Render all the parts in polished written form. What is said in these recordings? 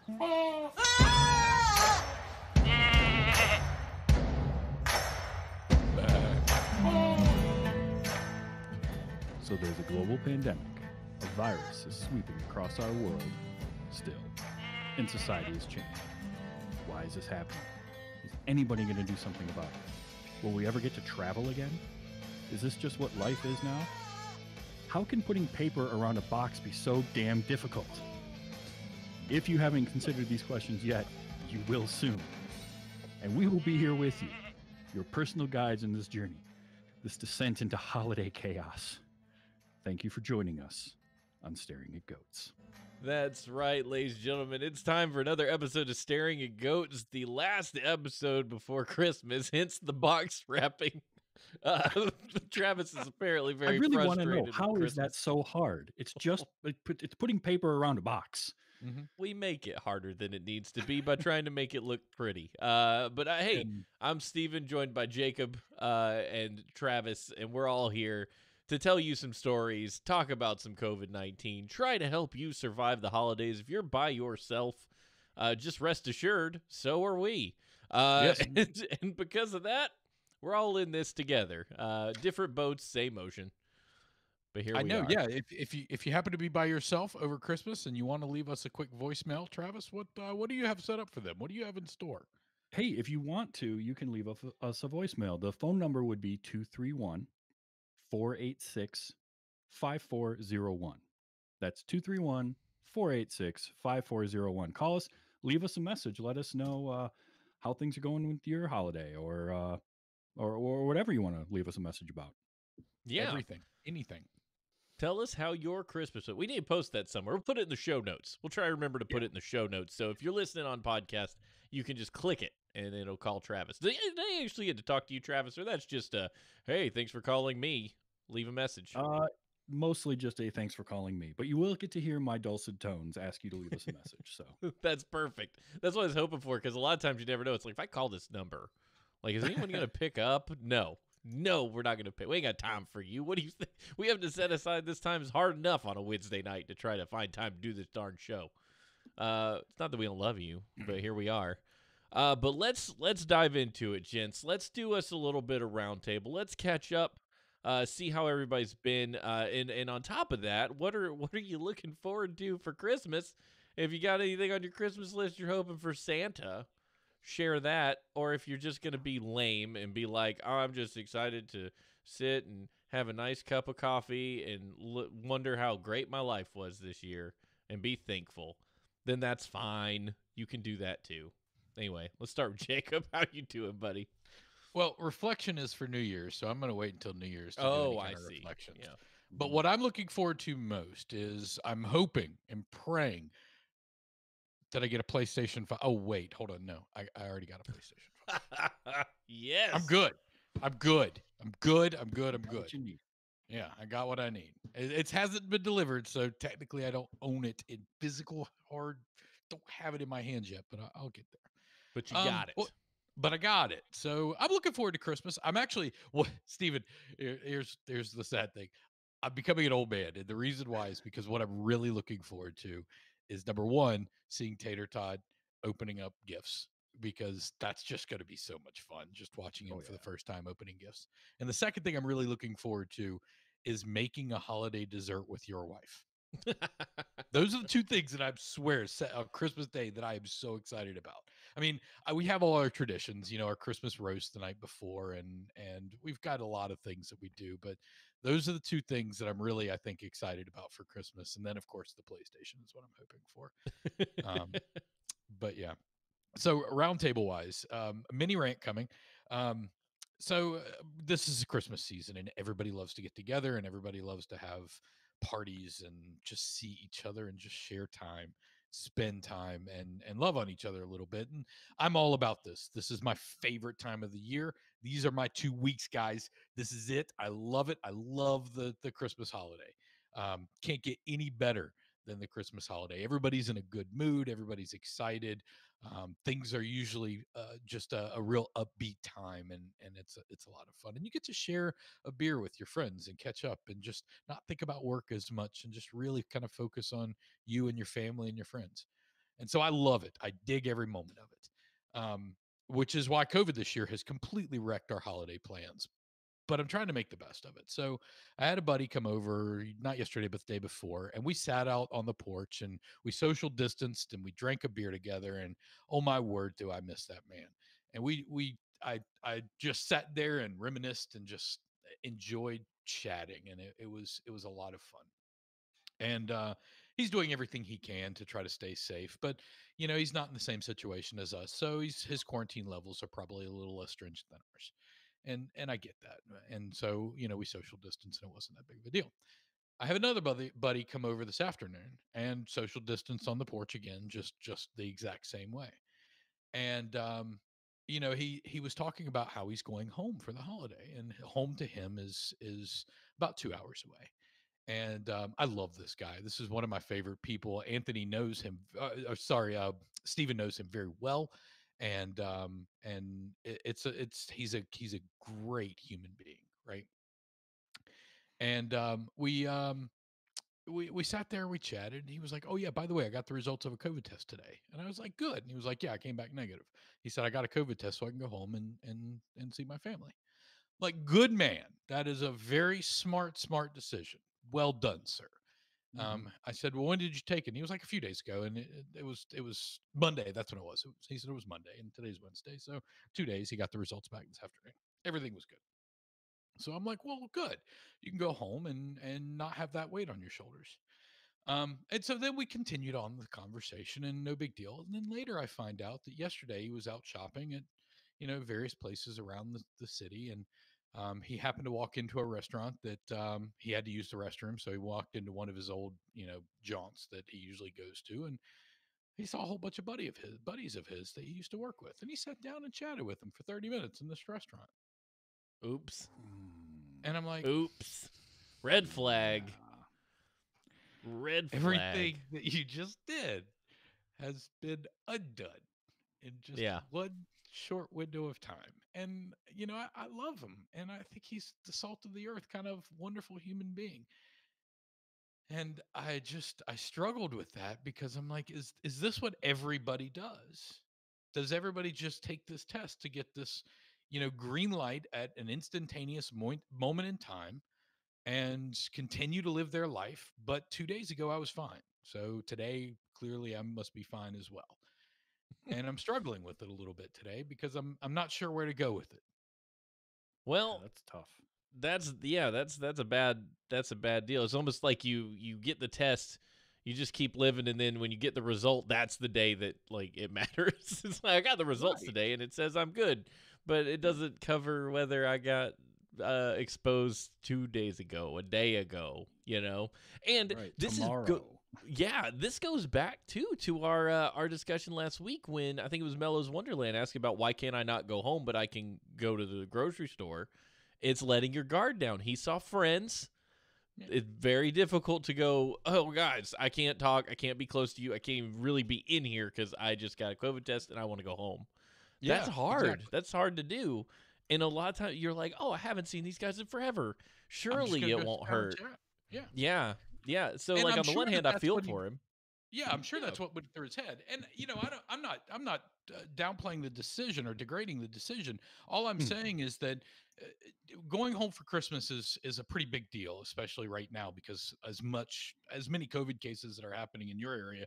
So there's a global pandemic. A virus is sweeping across our world still. And society is changing. Why is this happening? Is anybody going to do something about it? Will we ever get to travel again? Is this just what life is now? How can putting paper around a box be so damn difficult? If you haven't considered these questions yet, you will soon. And we will be here with you, your personal guides in this journey, this descent into holiday chaos. Thank you for joining us on Staring at Goats. That's right, ladies and gentlemen. It's time for another episode of Staring at Goats, the last episode before Christmas, hence the box wrapping. Travis is apparently very I really want to frustrated. know, how is that so hard? It's just it's putting paper around a box. Mm-hmm. We make it harder than it needs to be by trying to make it look pretty. Hey, I'm Steven, joined by Jacob and Travis, and we're all here to tell you some stories, talk about some COVID-19, try to help you survive the holidays. If you're by yourself, just rest assured, so are we. Yes. And because of that, we're all in this together. Different boats, same ocean. But here we are. Yeah. If you happen to be by yourself over Christmas and you want to leave us a quick voicemail, Travis, what do you have set up for them? What do you have in store? Hey, if you want to, you can leave us a voicemail. The phone number would be 231-486-5401. That's 231-486-5401. Call us, leave us a message. Let us know how things are going with your holiday or whatever you want to leave us a message about. Yeah. Everything. Anything. Tell us how your Christmas went. We need to post that somewhere. We'll put it in the show notes. We'll try to remember to put it in the show notes. So if you're listening on podcast, you can just click it and it'll call Travis. They actually get to talk to you, Travis, or that's just hey, thanks for calling me. Leave a message. Mostly just a thanks for calling me, but you will get to hear my dulcet tones ask you to leave us a message. So that's perfect. That's what I was hoping for, because a lot of times you never know. It's like, if I call this number, like, is anyone going to pick up? No, we're not going to pick. We ain't got time for you. What do you think? We have to set aside this time. Is hard enough on a Wednesday night to try to find time to do this darn show. It's not that we don't love you, but here we are. But let's dive into it, gents. Let's do us a little bit of roundtable. Let's catch up, see how everybody's been, and on top of that, what are you looking forward to for Christmas? If you got anything on your Christmas list you're hoping for Santa, share that. Or if you're just going to be lame and be like, oh, I'm just excited to sit and have a nice cup of coffee and wonder how great my life was this year and be thankful, then that's fine. You can do that too. Anyway, let's start with Jacob. How you doing, buddy? Well, reflection is for New Year's, so I'm going to wait until New Year's to do any kind of reflection. Yeah. But what I'm looking forward to most is I'm hoping and praying that I get a PlayStation 5. Oh, wait, hold on. No, I already got a PlayStation 5. Yes. I'm good. What you need. Yeah, I got what I need. It hasn't been delivered, so technically I don't own it in physical hard. Don't have it in my hands yet, but I'll get there. But you got it. Well, but I got it. So I'm looking forward to Christmas. I'm actually, Steven, here's the sad thing. I'm becoming an old man. And the reason why is because what I'm really looking forward to is, number one, seeing Tater Todd opening up gifts, because that's just going to be so much fun, just watching him for the first time opening gifts. And the second thing I'm really looking forward to is making a holiday dessert with your wife. Those are the two things that I swear on Christmas Day that I am so excited about. I mean, we have all our traditions, our Christmas roast the night before, and we've got a lot of things that we do, but those are the two things that I'm really, I think, excited about for Christmas. And then, of course, the PlayStation is what I'm hoping for. But yeah. So roundtable wise, mini rant coming. So this is a Christmas season, and everybody loves to get together, and everybody loves to have parties and just see each other and just share time, spend time, and love on each other a little bit. And I'm all about this. This is my favorite time of the year. These are my 2 weeks, guys. This is it. I love it. I love the Christmas holiday. Can't get any better than the Christmas holiday. Everybody's in a good mood. Everybody's excited. Things are usually just a real upbeat time, and it's a lot of fun. And you get to share a beer with your friends and catch up and just not think about work as much and just really kind of focus on you and your family and your friends. And so I love it. I dig every moment of it. Which is why COVID this year has completely wrecked our holiday plans. But I'm trying to make the best of it. So I had a buddy come over, not yesterday, but the day before, and we sat out on the porch and we social distanced and we drank a beer together. And oh my word, do I miss that man? And I just sat there and reminisced and just enjoyed chatting, and it was a lot of fun. And he's doing everything he can to try to stay safe, but he's not in the same situation as us, so his quarantine levels are probably a little less stringent than ours, and I get that. And so we social distance, and it wasn't that big of a deal. I have another buddy come over this afternoon and social distance on the porch again, just the exact same way. And he was talking about how he's going home for the holiday, and home to him is about 2 hours away. And I love this guy. This is one of my favorite people. Anthony knows him. Sorry, Stephen knows him very well, and he's a great human being, right? And we sat there, we chatted, and he was like, "Oh yeah, by the way, I got the results of a COVID test today." And I was like, "Good." And he was like, "Yeah, I came back negative." He said, "I got a COVID test so I can go home and see my family." Like, good man. That is a very smart decision. Well done, sir. I said, "Well, when did you take it?" And he was like, "A few days ago," and it was Monday. That's when it was. He said it was Monday, and today's Wednesday, so 2 days. He got the results back this afternoon. Everything was good. So I'm like, "Well, good. You can go home and not have that weight on your shoulders." And so then we continued on the conversation, and no big deal. And then later, I find out that yesterday he was out shopping at various places around the city, and he happened to walk into a restaurant that he had to use the restroom, so he walked into one of his old jaunts that he usually goes to, and he saw a whole bunch of buddies of his that he used to work with, and he sat down and chatted with them for 30 minutes in this restaurant. Oops. And I'm like, Oops. Red flag. Red flag. everything that you just did has been undone in just Yeah. one short window of time. And I love him, and I think he's the salt of the earth kind of wonderful human being. And I struggled with that because I'm like, is this what everybody does? Does everybody just take this test to get this green light at an instantaneous moment in time and continue to live their life? But 2 days ago I was fine, so today clearly I must be fine as well. And I'm struggling with it a little bit today because I'm not sure where to go with it. Well, That's tough. that's a bad deal. It's almost like you get the test, you just keep living, and then when you get the result, that's the day that like it matters. It's like I got the results Right. today, and it says I'm good, but it doesn't cover whether I got exposed 2 days ago, a day ago, And Right. this Tomorrow. yeah, this goes back too to our discussion last week when I think it was Mellows Wonderland asking about why can't I not go home, but I can go to the grocery store. It's letting your guard down. He saw friends. Yeah. It's very difficult to go, oh, guys, I can't talk. I can't be close to you. I can't even really be in here because I just got a COVID test and I want to go home. That's Yeah, hard. exactly. That's hard to do. And a lot of times you're like, oh, I haven't seen these guys in forever. I'm just Surely gonna it go sit won't down and hurt. chat. Yeah. Yeah. Yeah. So, And like, I'm on the sure one that hand, I that's feel what he for him. Yeah, I'm sure Yeah. that's what went through his head. And I'm not downplaying the decision or degrading the decision. All I'm saying is that going home for Christmas is a pretty big deal, especially right now, because as many COVID cases that are happening in your area,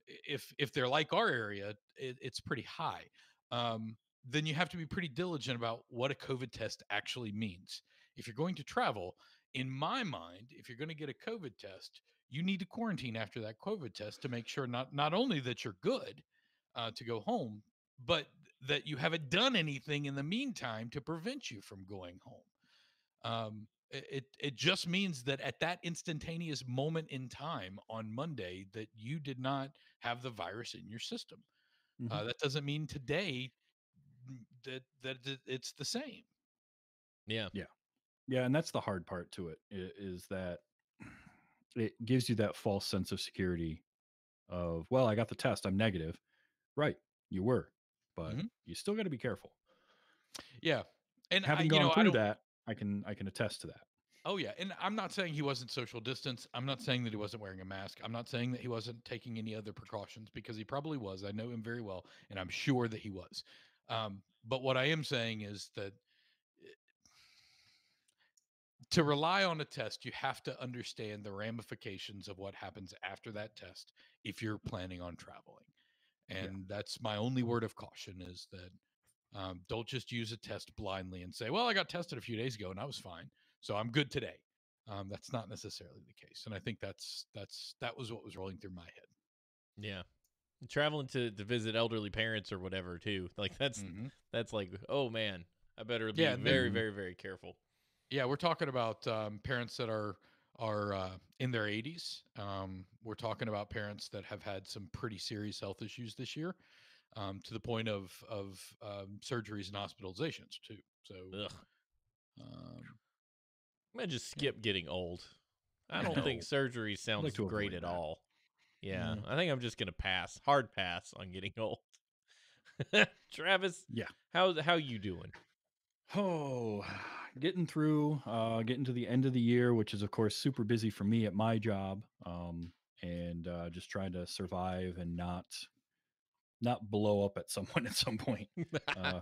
if they're like our area, it's pretty high. Then you have to be pretty diligent about what a COVID test actually means. If you're going to travel, in my mind, if you're going to get a COVID test, you need to quarantine after that COVID test to make sure not only that you're good to go home, but that you haven't done anything in the meantime to prevent you from going home. It just means that at that instantaneous moment in time on Monday that you did not have the virus in your system. Mhm. That doesn't mean today it's the same. Yeah. Yeah. Yeah, and that's the hard part to it is that it gives you that false sense of security of, well, I got the test, I'm negative. Right, you were, but Mhm. you still got to be careful. Yeah, and Having gone through that, I can attest to that. Oh yeah, and I'm not saying he wasn't social distance. I'm not saying that he wasn't wearing a mask. I'm not saying that he wasn't taking any other precautions because he probably was. I know him very well, and I'm sure that he was. But what I am saying is that to rely on a test, you have to understand the ramifications of what happens after that test if you're planning on traveling. Yeah. And that's my only word of caution is that don't just use a test blindly and say, well, I got tested a few days ago and I was fine, so I'm good today. That's not necessarily the case. And I think that was what was rolling through my head. Yeah. Traveling to visit elderly parents or whatever too. Like Mm-hmm. that's like, oh man, I better be Yeah, and then very, very, very careful. yeah, we're talking about parents that are in their 80s. We're talking about parents that have had some pretty serious health issues this year, to the point of surgeries and hospitalizations too. So, Ugh. um, I'm gonna just skip getting old. I I don't think know. surgery sounds to great avoid at that. all. Yeah, Mm. I think I'm just gonna pass. Hard pass on getting old. Travis, Yeah. how you doing? Oh, getting to the end of the year, which is of course super busy for me at my job, and just trying to survive and not blow up at someone at some point. Uh,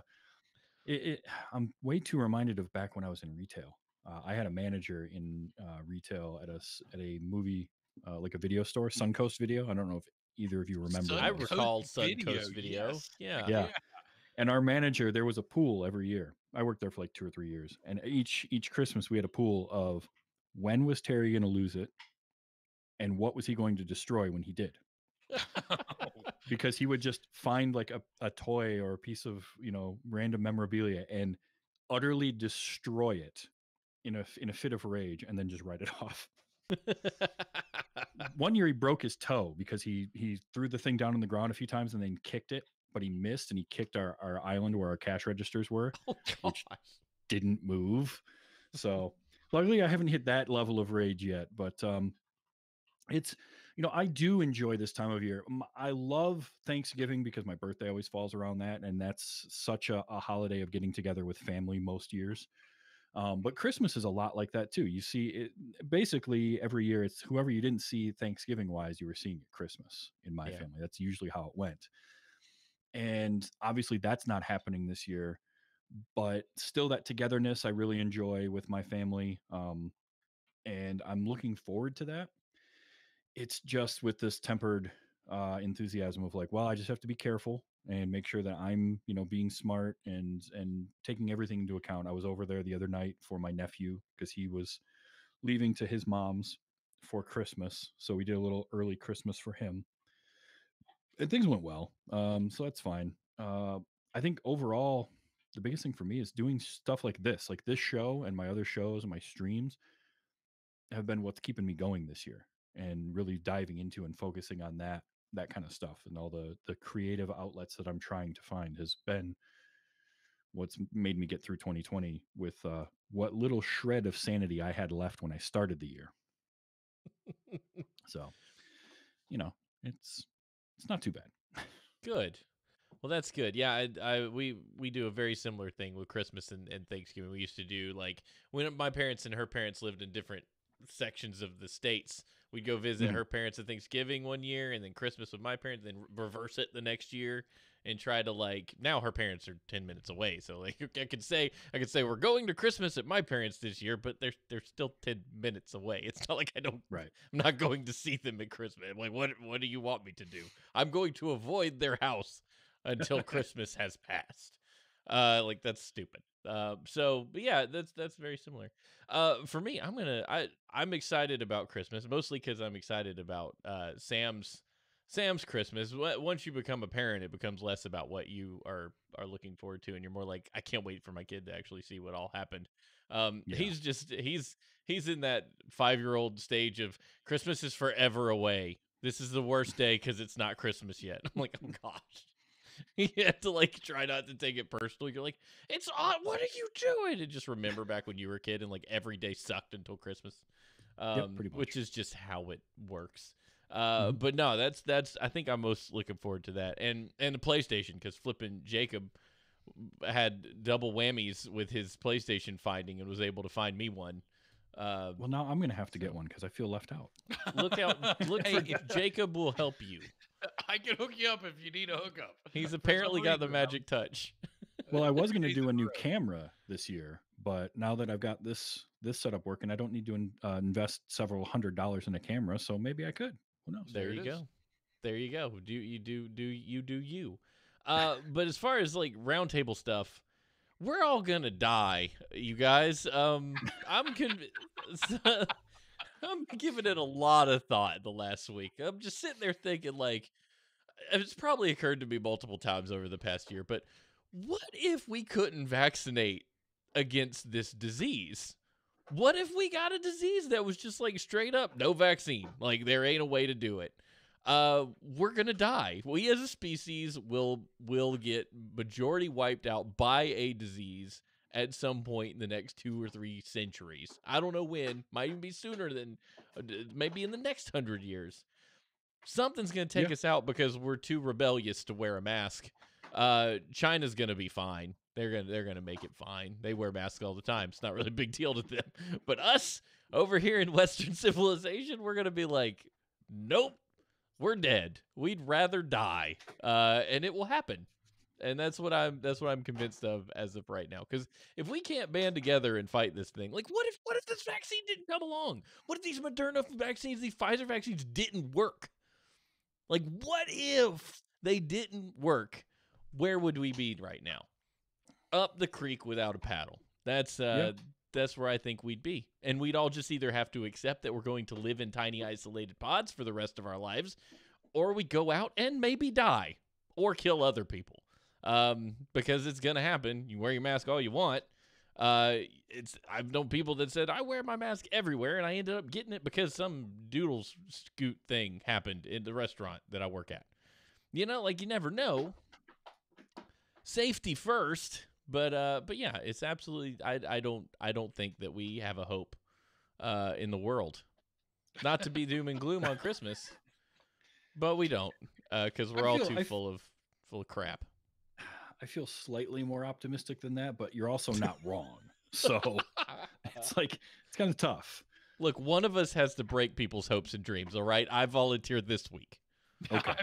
I'm way too reminded of back when I was in retail. I had a manager in retail at a movie, like a video store, Suncoast Video. I don't know if either of you remember I those. Suncoast recall Video, Suncoast Video. yes. Heck Yeah. Yeah. yeah. And our manager, there was a pool every year. I worked there for like 2 or 3 years, and each Christmas we had a pool of when was Terry going to lose it, and what was he going to destroy when he did. Because he would just find like a toy or a piece of random memorabilia and utterly destroy it in a fit of rage, and then just write it off. One year he broke his toe because he threw the thing down on the ground a few times and then kicked it, but he missed and he kicked our island where our cash registers were, Oh which gosh. didn't move. So luckily I haven't hit that level of rage yet, but it's I do enjoy this time of year. I love Thanksgiving because my birthday always falls around that, and that's such a holiday of getting together with family most years. But Christmas is a lot like that too. You see it basically every year. It's whoever you didn't see Thanksgiving wise, you were seeing at Christmas in my Yeah. family. That's usually how it went. And obviously that's not happening this year, but still that togetherness I really enjoy with my family. And I'm looking forward to that. It's just with this tempered enthusiasm of like, well, I just have to be careful and make sure that I'm, being smart and taking everything into account. I was over there the other night for my nephew because he was leaving to his mom's for Christmas, so we did a little early Christmas for him, and things went well. So that's fine. I think overall, the biggest thing for me is doing stuff like this show and my other shows and my streams have been what's keeping me going this year, and really diving into and focusing on that kind of stuff, and all the creative outlets that I'm trying to find has been what's made me get through 2020 with what little shred of sanity I had left when I started the year. So, you know, it's not too bad. Good. Well, that's good. Yeah, we do a very similar thing with Christmas and Thanksgiving. We used to do like when my parents and her parents lived in different sections of the states. We'd go visit Mhm. her parents at Thanksgiving one year, and then Christmas with my parents, then reverse it the next year, and try to like. Now her parents are 10 minutes away, so like I could say we're going to Christmas at my parents this year, but they're still 10 minutes away. It's not like Right. I'm not going to see them at Christmas. I'm like, what do you want me to do? I'm going to avoid their house until Christmas has passed. Like that's stupid. But yeah, that's very similar. For me, I'm excited about Christmas mostly because I'm excited about Sam's Christmas. Once you become a parent, it becomes less about what you are looking forward to, and you're more like, I can't wait for my kid to actually see what all happened. Yeah. He's in that 5-year-old stage of Christmas is forever away. This is the worst day because it's not Christmas yet. I'm like, oh gosh. You have to like try not to take it personally. You're like, it's odd. What are you doing? And just remember back when you were a kid and like every day sucked until Christmas, Yep, pretty much. which is just how it works. Mhm. But no, that's I think I'm most looking forward to that, and the PlayStation because flipping Jacob had double whammies with his PlayStation finding and was able to find me one. Well, now I'm gonna have to get one because I feel left out. Look out! Look Hey, for Jacob will help you. I can hook you up if you need a hookup. He's For some apparently got the reason, I'm- magic touch. Well, I was 2 gonna days do in a new row. camera this year, but now that I've got this setup working, I don't need to invest several $100s in a camera. So maybe I could. Who knows? There There you it is. go. There you go. Do you. But as far as like roundtable stuff, we're all gonna die, you guys. I'm I'm giving it a lot of thought the last week. I'm just sitting there thinking, like, it's probably occurred to me multiple times over the past year, but what if we couldn't vaccinate against this disease? What if we got a disease that was just like straight up no vaccine? Like there ain't a way to do it. We're gonna die. We as a species will get majority wiped out by a disease at some point in the next 2 or 3 centuries. I don't know when. Might even be sooner than maybe in the next 100 years. Something's gonna take us out because we're too rebellious to wear a mask. China's gonna be fine. They're gonna make it fine. They wear masks all the time. It's not really a big deal to them. But us over here in Western civilization, we're gonna be like, nope, we're dead. We'd rather die, and it will happen. And that's what I'm convinced of as of right now. Because if we can't band together and fight this thing, like what if this vaccine didn't come along? What if these Moderna vaccines, these Pfizer vaccines didn't work? Like what if they didn't work? Where would we be right now? Up the creek without a paddle. That's where I think we'd be. And we'd all just either have to accept that we're going to live in tiny isolated pods for the rest of our lives, or we go out and maybe die or kill other people. Because it's going to happen. You wear your mask all you want. I've known people that said, I wear my mask everywhere, and I ended up getting it because some doodle scoot thing happened in the restaurant that I work at. You know, like you never know. Safety first. But yeah, it's absolutely. I don't think that we have a hope in the world. Not to be doom and gloom on Christmas, but we don't because we're all too full of crap. I feel slightly more optimistic than that, but you're also not wrong. So it's like it's kind of tough. Look, one of us has to break people's hopes and dreams. All right, I volunteered this week. Okay,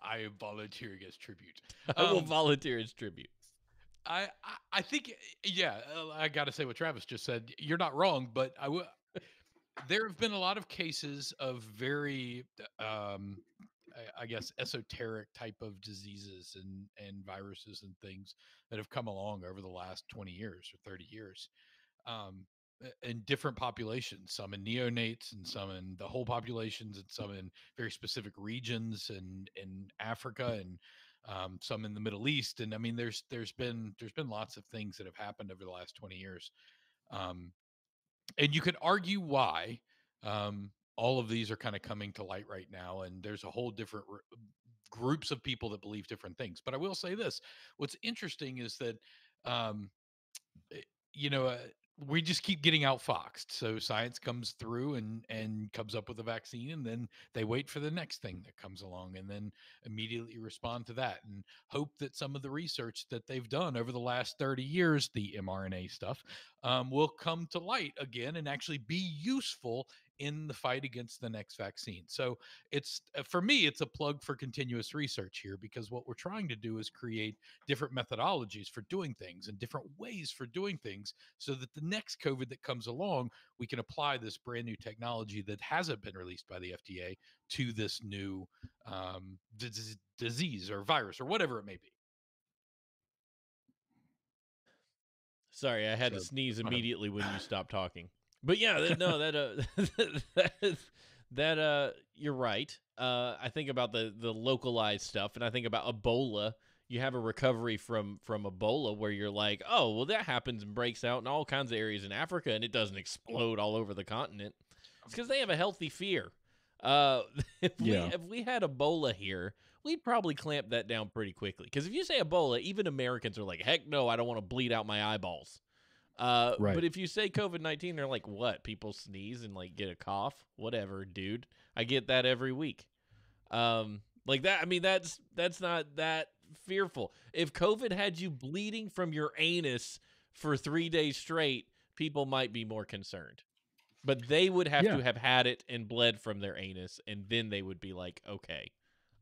I am volunteering as tribute. I will volunteer as tribute. I think, yeah, I got to say what Travis just said. You're not wrong, but there have been a lot of cases of very, I guess, esoteric type of diseases and viruses and things that have come along over the last 20 years or 30 years in different populations, some in neonates and some in the whole populations and some in very specific regions and in Africa and some in the Middle East. And I mean, there's been lots of things that have happened over the last 20 years. And you could argue why all of these are kind of coming to light right now. And there's a whole different groups of people that believe different things. But I will say this, what's interesting is that, you know, we just keep getting outfoxed. So science comes through and comes up with a vaccine, and then they wait for the next thing that comes along and then immediately respond to that and hope that some of the research that they've done over the last 30 years, the mRNA stuff, will come to light again and actually be useful in the fight against the next vaccine. So it's, for me, it's a plug for continuous research here, because what we're trying to do is create different methodologies for doing things and different ways for doing things, so that the next COVID that comes along, we can apply this brand new technology that hasn't been released by the FDA to this new disease or virus or whatever it may be. Sorry, I had to sneeze immediately when you stopped talking. But yeah, no, that you're right. I think about the localized stuff, and I think about Ebola. You have a recovery from Ebola where you're like, oh, well, that happens and breaks out in all kinds of areas in Africa, and it doesn't explode all over the continent. It's because they have a healthy fear. If we had Ebola here, we'd probably clamp that down pretty quickly. Because if you say Ebola, even Americans are like, heck no, I don't want to bleed out my eyeballs. Right. But if you say COVID-19, they're like, what? People sneeze and like get a cough? Whatever, dude. I get that every week. Like that. I mean, that's not that fearful. If COVID had you bleeding from your anus for 3 days straight, people might be more concerned. But they would have Yeah. to have had it and bled from their anus, and then they would be like, okay,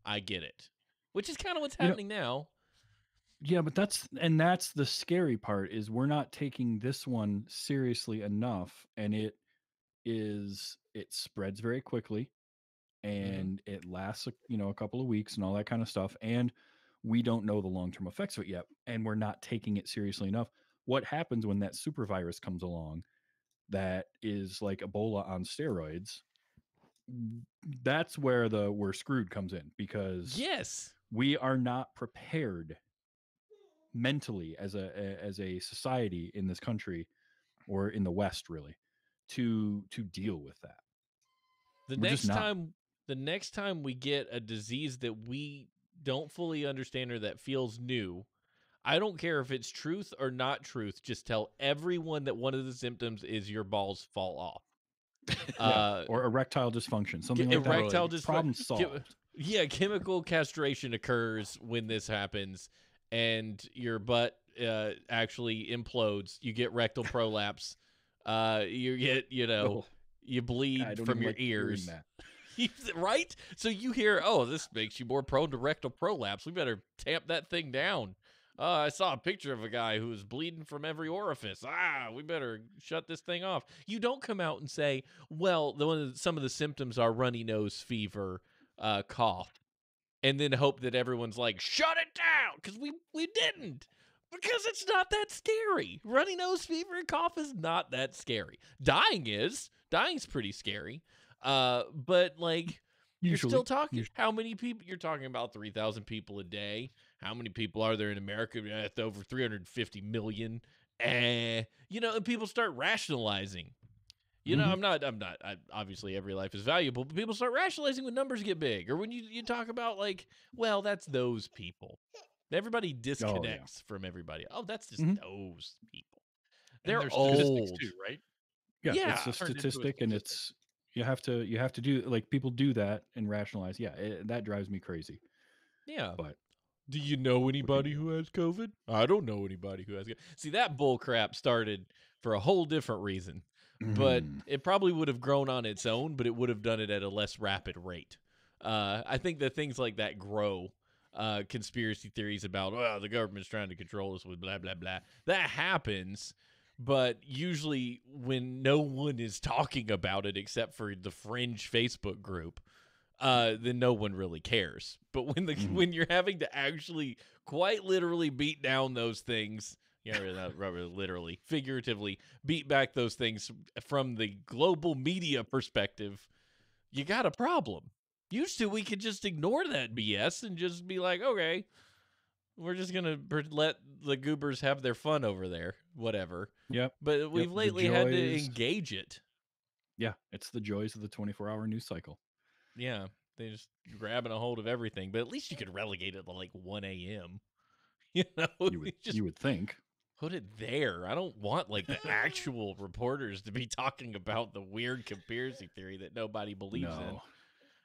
I get it. Which is kind of what's You know- happening now. Yeah, but that's the scary part is we're not taking this one seriously enough, and it spreads very quickly, and it lasts a couple of weeks and all that kind of stuff, and we don't know the long-term effects of it yet, and we're not taking it seriously enough. What happens when that super virus comes along that is like Ebola on steroids? That's where we're screwed comes in, because Yes. we are not prepared mentally as a society in this country, or in the West really, to deal with that. The We're just not. next time we get a disease that we don't fully understand or that feels new, I don't care if it's truth or not truth, just tell everyone that one of the symptoms is your balls fall off. Or erectile dysfunction, something like erectile that. dysfunction. Problem solved. Yeah, chemical castration occurs when this happens, and your butt actually implodes. You get rectal prolapse. You get, Oh, you bleed I don't from even your like hearing ears. that. Right? So you hear, oh, this makes you more prone to rectal prolapse. We better tamp that thing down. I saw a picture of a guy who was bleeding from every orifice. We better shut this thing off. You don't come out and say, well, some of the symptoms are runny nose, fever, cough, and then hope that everyone's like, shut it down, because we didn't. Because it's not that scary. Runny nose, fever, and cough is not that scary. Dying is. Dying's pretty scary. But like, you're still talking. How many people? You're talking about 3,000 people a day. How many people are there in America? It's over 350 million. And people start rationalizing. I'm not. Obviously, every life is valuable, but people start rationalizing when numbers get big, or when you talk about like, well, that's those people. Everybody disconnects from everybody. Oh, that's just those people. They're old too, right? Yeah, it's a statistic, and it's you have to do, like, people do that and rationalize. Yeah, that drives me crazy. Yeah, but do you know anybody who has COVID? I don't know anybody who has COVID. See, that bull crap started for a whole different reason, but it probably would have grown on its own, but it would have done it at a less rapid rate. I think that things like that grow. Conspiracy theories about, the government's trying to control us with blah, blah, blah. That happens, but usually when no one is talking about it except for the fringe Facebook group, then no one really cares. But when you're having to actually quite literally beat down those things, not literally, figuratively beat back those things from the global media perspective, you got a problem. Used to, we could just ignore that BS and just be like, okay, we're just going to let the goobers have their fun over there, whatever. Yep. But we've lately had to engage it. Yeah, it's the joys of the 24-hour news cycle. Yeah, they're just grabbing a hold of everything. But at least you could relegate it to like 1 a.m. You would think. Put it there. I don't want like the actual reporters to be talking about the weird conspiracy theory that nobody believes in.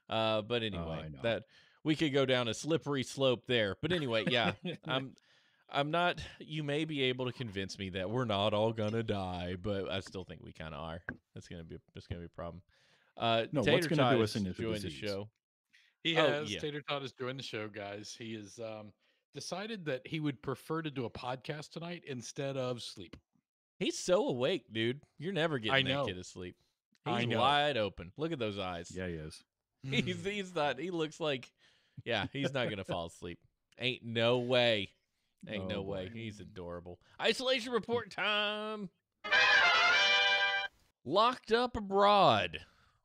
But anyway, that we could go down a slippery slope there. But anyway, yeah, I'm not. You may be able to convince me that we're not all gonna die, but I still think we kind of are. That's gonna be a problem. No, Tater what's gonna do us Tot into joined the disease? show. He has. Tater Tot has joined the show, guys. He has decided that he would prefer to do a podcast tonight instead of sleep. He's so awake, dude. You're never getting that kid asleep. He's wide open. Look at those eyes. Yeah, he is. He's not. He looks like, he's not gonna fall asleep. Ain't no way. Ain't no way. He's adorable. Isolation report time. Locked up abroad.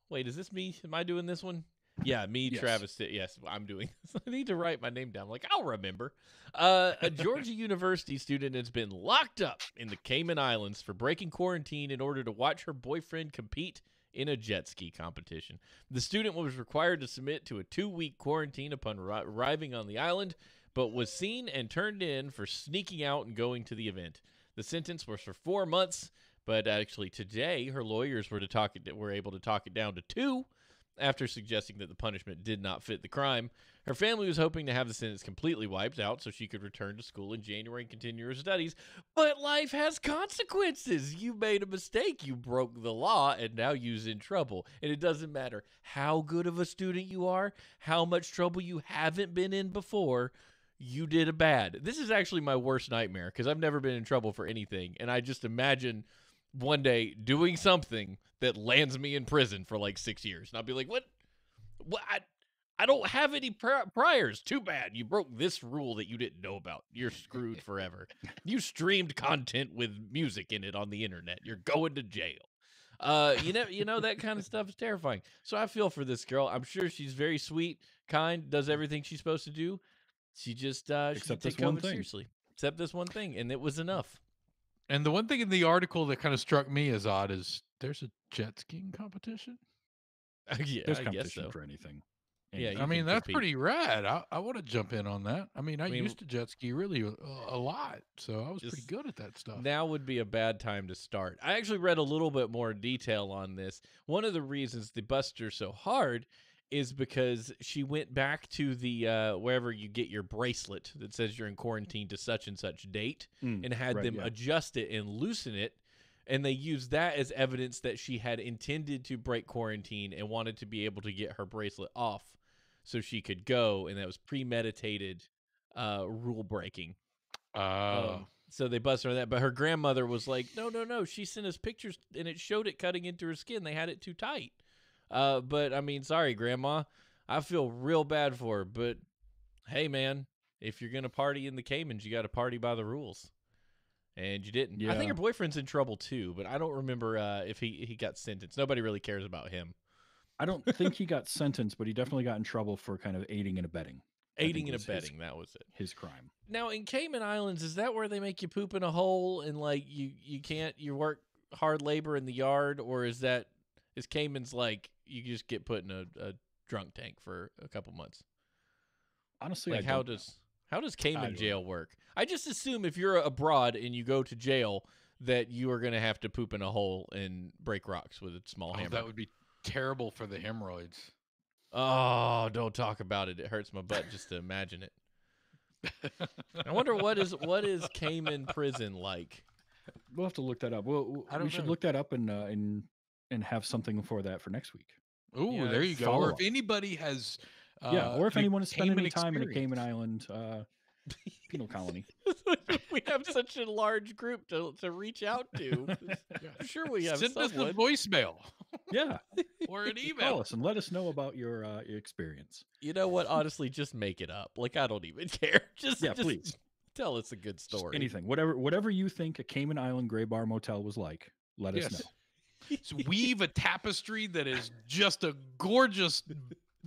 Wait, is this me? Am I doing this one? Yeah, me, yes. Travis. Yes, I'm doing this. I need to write my name down. Like, I'll remember. A Georgia University student has been locked up in the Cayman Islands for breaking quarantine in order to watch her boyfriend compete in a jet ski competition. The student was required to submit to a 2-week quarantine upon arriving on the island, but was seen and turned in for sneaking out and going to the event. The sentence was for 4 months, but actually today her lawyers were able to talk it down to 2, After suggesting that the punishment did not fit the crime, her family was hoping to have the sentence completely wiped out so she could return to school in January and continue her studies. But life has consequences. You made a mistake. You broke the law, and now you're in trouble. And it doesn't matter how good of a student you are, how much trouble you haven't been in before. You did a bad. This is actually my worst nightmare because I've never been in trouble for anything. And I just imagine one day doing something that lands me in prison for like 6 years. And I'll be like, what? I don't have any priors. Too bad. You broke this rule that you didn't know about. You're screwed forever. You streamed content with music in it on the internet. You're going to jail. You know, that kind of stuff is terrifying. So I feel for this girl. I'm sure she's very sweet, kind, does everything she's supposed to do. She just she Except take this one COVID thing. seriously. Except this one thing, and it was enough. And the one thing in the article that kind of struck me as odd is there's a jet skiing competition. Yeah, There's I guess competition so. for anything. Yeah, Anything. you I mean, can that's compete. pretty rad. I want to jump in on that. I mean, I mean, used to jet ski really a lot, so I was pretty just good at that stuff. Now would be a bad time to start. I actually read a little bit more detail on this. One of the reasons they busted her so hard is because she went back to the wherever you get your bracelet that says you're in quarantine to such and such date and had right, them yeah. adjust it and loosen it. And they used that as evidence that she had intended to break quarantine and wanted to be able to get her bracelet off so she could go. And that was premeditated rule breaking. So they busted her on that. But her grandmother was like, no. She sent us pictures and it showed it cutting into her skin. They had it too tight. But I mean, sorry, Grandma. I feel real bad for her. But hey, man, if you're going to party in the Caymans, you got to party by the rules. And you didn't. I think Yeah. her boyfriend's in trouble too, but I don't remember if he got sentenced. Nobody really cares about him. I don't think he got sentenced, but he definitely got in trouble for kind of aiding and abetting. I think Aiding and was his- abetting, that was it. His crime. Now in Cayman Islands, is that where they make you poop in a hole and like you work hard labor in the yard, or is Cayman's like you just get put in a drunk tank for a couple months? Honestly, Like I how don't know. does Cayman don't jail work? I just assume if you're abroad and you go to jail that you are going to have to poop in a hole and break rocks with a small hammer. That would be terrible for the hemorrhoids. Oh, don't talk about it. It hurts my butt just to imagine it. I wonder what is Cayman prison like? We'll have to look that up. I don't We should know. look that up and have something for that for next week. Ooh, Yeah, there you go. Or follow-up. if anybody has, Yeah, or if an anyone has spent Cayman any time in a experience. Cayman Island penal colony. We have such a large group to reach out to. I'm sure we have Send us a someone. voicemail Yeah, or an call email. us and let us know about your experience. You know what? Honestly, just make it up. Like I don't even care. Just Please. tell us a good Just story. anything, whatever you think a Cayman Island Gray Bar Motel was like, let us Yes. know. So weave a tapestry that is just a gorgeous,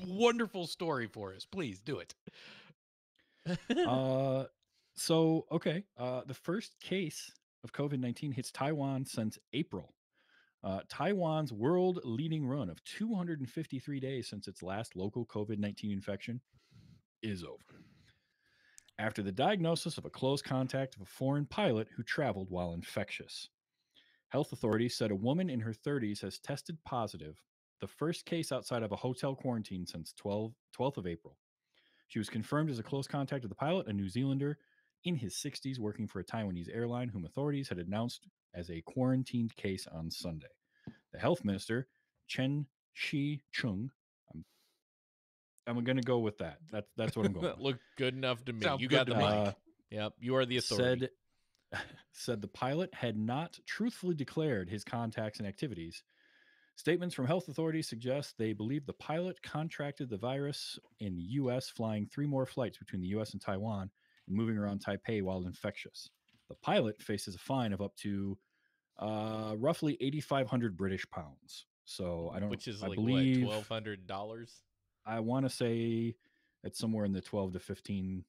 wonderful story for us. Please do it. The first case of COVID-19 hits Taiwan since April. Taiwan's world leading run of 253 days since its last local COVID-19 infection is over. After the diagnosis of a close contact of a foreign pilot who traveled while infectious. Health authorities said a woman in her 30s has tested positive, the first case outside of a hotel quarantine since 12th of April. She was confirmed as a close contact of the pilot, a New Zealander in his 60s working for a Taiwanese airline whom authorities had announced as a quarantined case on Sunday. The health minister, Chen Shih-chung, I'm going to go with that. That's what I'm going with. Look good enough to me. Sounds You good got the to me. mic. Yep, you are the authority. said the pilot had not truthfully declared his contacts and activities. Statements from health authorities suggest they believe the pilot contracted the virus in the U.S., flying 3 more flights between the U.S. and Taiwan and moving around Taipei while infectious. The pilot faces a fine of up to roughly $8,500 British pounds. So I don't, Which is I like believe, what, $1,200? I want to say it's somewhere in the 12 to 15.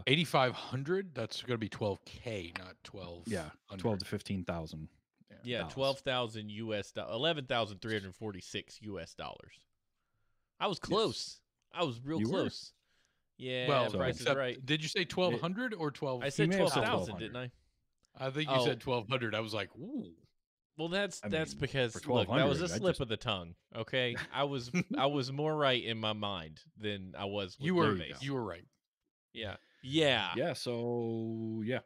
8,500. That's going to be 12K, not 12. Yeah, 12 to 15,000. Yeah, dollars. 12,000 US dollars, 11,346 US dollars. I was close. I was real You were. close. Yeah, Well, Price is except- right. did you say 1,200 or 12? I said may have said 12,000, didn't I? I think you said 1,200. I was like, ooh. Well, that's I that's mean, for because look, that was a 1200, I slip just of the tongue. Okay, I was more right in my mind than I was with You my there were you go. face. you were right. Yeah, yeah. Yeah, so yeah,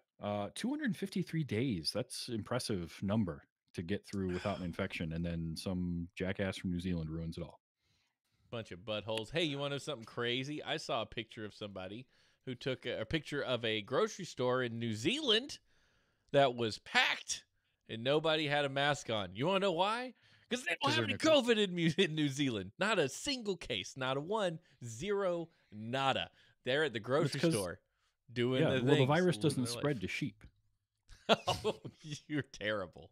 253 days. That's impressive number to get through without an infection, and then some jackass from New Zealand ruins it all. Bunch of buttholes. Hey, you want to know something crazy? I saw a picture of somebody who took a picture of a grocery store in New Zealand that was packed and nobody had a mask on. You want to know why? Because they don't 'Cause have they're any niggers. COVID in New Zealand. Not a single case. Not a one. Zero. Nada. They're at the It's grocery because store doing yeah, the well, the things, virus living doesn't their spread life. to sheep. Oh, you're terrible.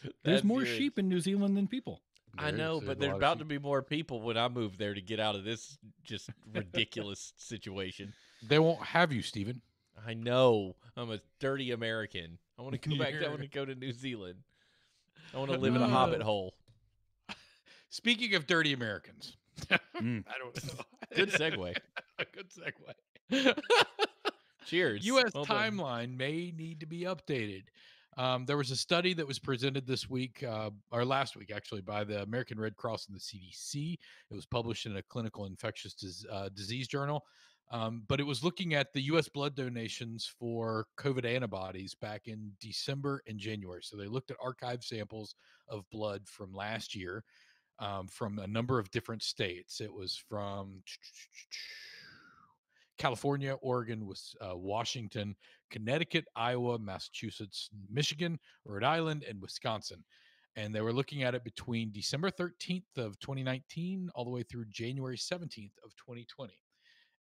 There's That's more your. sheep in New Zealand than people. I There is know, a but there's lot of about to sheep. be more people when I move there to get out of this just ridiculous situation. They won't have you, Steven. I know. I'm a dirty American. I want to go back. I want You're- to go to New Zealand. I want to live in a hobbit hole. Speaking of dirty Americans, Mm. I don't know. Good segue. Good segue. Cheers. U.S. Well done. timeline may need to be updated. There was a study that was presented this week, or last week actually, by the American Red Cross and the CDC. It was published in a clinical infectious disease journal. But it was looking at the U.S. blood donations for COVID antibodies back in December and January. So they looked at archive samples of blood from last year from a number of different states. It was from California, Oregon, Washington, Connecticut, Iowa, Massachusetts, Michigan, Rhode Island, and Wisconsin. And they were looking at it between December 13th of 2019 all the way through January 17th of 2020.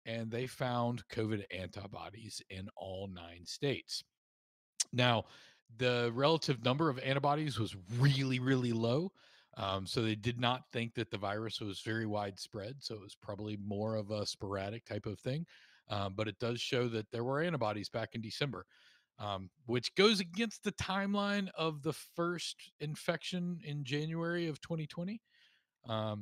And they found COVID antibodies in all 9 states. Now, the relative number of antibodies was really, really low. So they did not think that the virus was very widespread. So it was probably more of a sporadic type of thing. But it does show that there were antibodies back in December, which goes against the timeline of the first infection in January of 2020.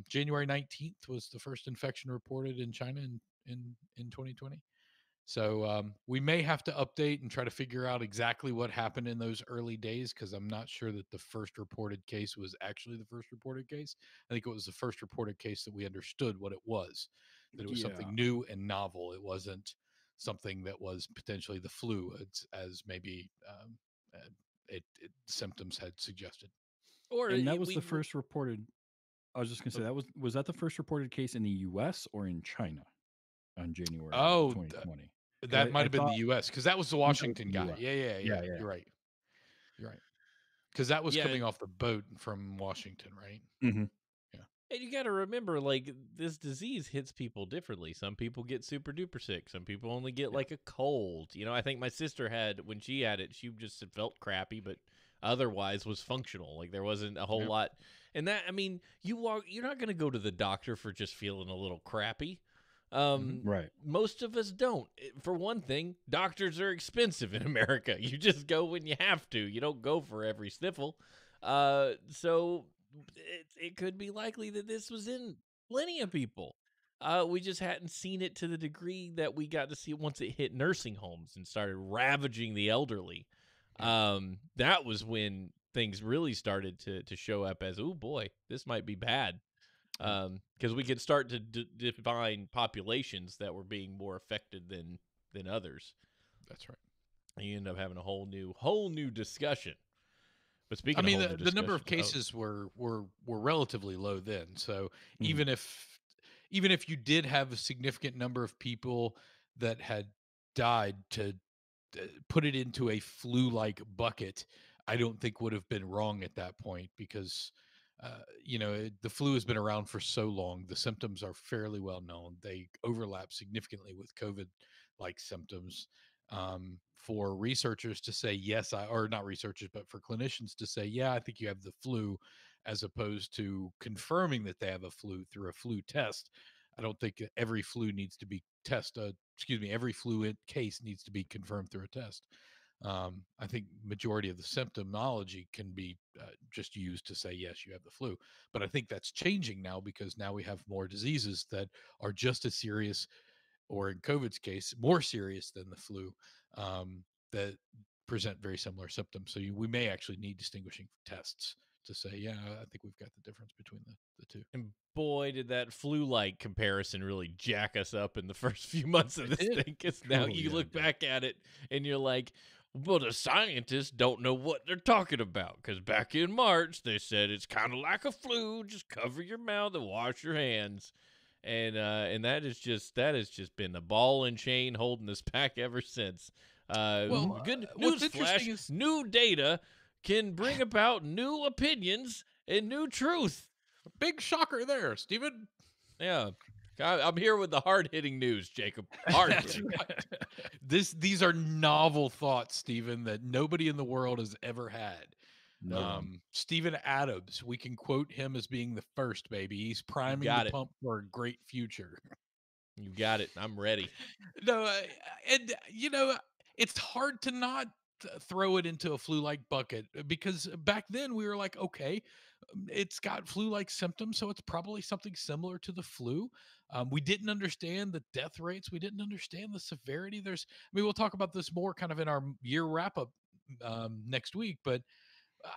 January 19th was the first infection reported in China in 2020. So we may have to update and try to figure out exactly what happened in those early days because I'm not sure that the first reported case was actually the first reported case. I think it was the first reported case that we understood what it was, that it was Yeah. something new and novel. It wasn't something that was potentially the flu, as maybe symptoms had suggested. Or And that it- was we the first reported. I was just gonna say was that the first reported case in the U.S. or in China on January Oh, 2020? Because that might I have been thought the U.S. because that was the I think that was Washington the guy. U.S. Yeah. Yeah, yeah. You're right. You're right. Because that was Yeah, coming off the boat from Washington, right? Hmm. and you got to remember, like, this disease hits people differently. Some people get super duper sick. Some people only get like a cold. You know, I think my sister had, when she had it, she just felt crappy, but otherwise was functional. Like there wasn't a whole Yep. lot. And that, I mean, you're not going to go to the doctor for just feeling a little crappy. Right. Most of us don't. For one thing, doctors are expensive in America. You just go when you have to. You don't go for every sniffle. So it could be likely that this was in plenty of people. We just hadn't seen it to the degree that we got to see it once it hit nursing homes and started ravaging the elderly. That was when things really started to show up as, oh boy, this might be bad. Because we could start to define populations that were being more affected than others. That's right. And you end up having a whole new discussion. But speaking, I mean, of whole new the number of discussions- cases were relatively low then. So Mhm. even if you did have a significant number of people that had died, to put it into a flu-like bucket, I don't think would have been wrong at that point because the flu has been around for so long. The symptoms are fairly well known. They overlap significantly with COVID-like symptoms. For researchers to say yes, or not researchers, but for clinicians to say, yeah, I think you have the flu, as opposed to confirming that they have a flu through a flu test. I don't think every flu needs to be every flu case needs to be confirmed through a test. I think majority of the symptomology can be just used to say, yes, you have the flu. But I think that's changing now because now we have more diseases that are just as serious, or in COVID's case, more serious than the flu, that present very similar symptoms. So we may actually need distinguishing tests to say, yeah, I think we've got the difference between the two. And boy, did that flu-like comparison really jack us up in the first few months of It this did. thing. Because now Oh, you yeah, look it did. back at it and you're like, well, the scientists don't know what they're talking about. Because back in March, they said it's kind of like a flu. Just cover your mouth and wash your hands. And that has just been the ball and chain holding us back ever since. Well, Good what's news flash: interesting is new data can bring about new opinions and new truth. big shocker there, Stephen. Yeah, I'm here with the hard-hitting news, Jacob. Hard That's hitting. right. These are novel thoughts, Stephen, that nobody in the world has ever had. No. Stephen Adams, we can quote him as being the first, baby. He's priming got the it. pump for a great future. You got it. I'm ready. No, and it's hard to not throw it into a flu-like bucket because back then we were like, okay, it's got flu-like symptoms, so it's probably something similar to the flu. We didn't understand the death rates. We didn't understand the severity. We'll talk about this more kind of in our year wrap-up next week, but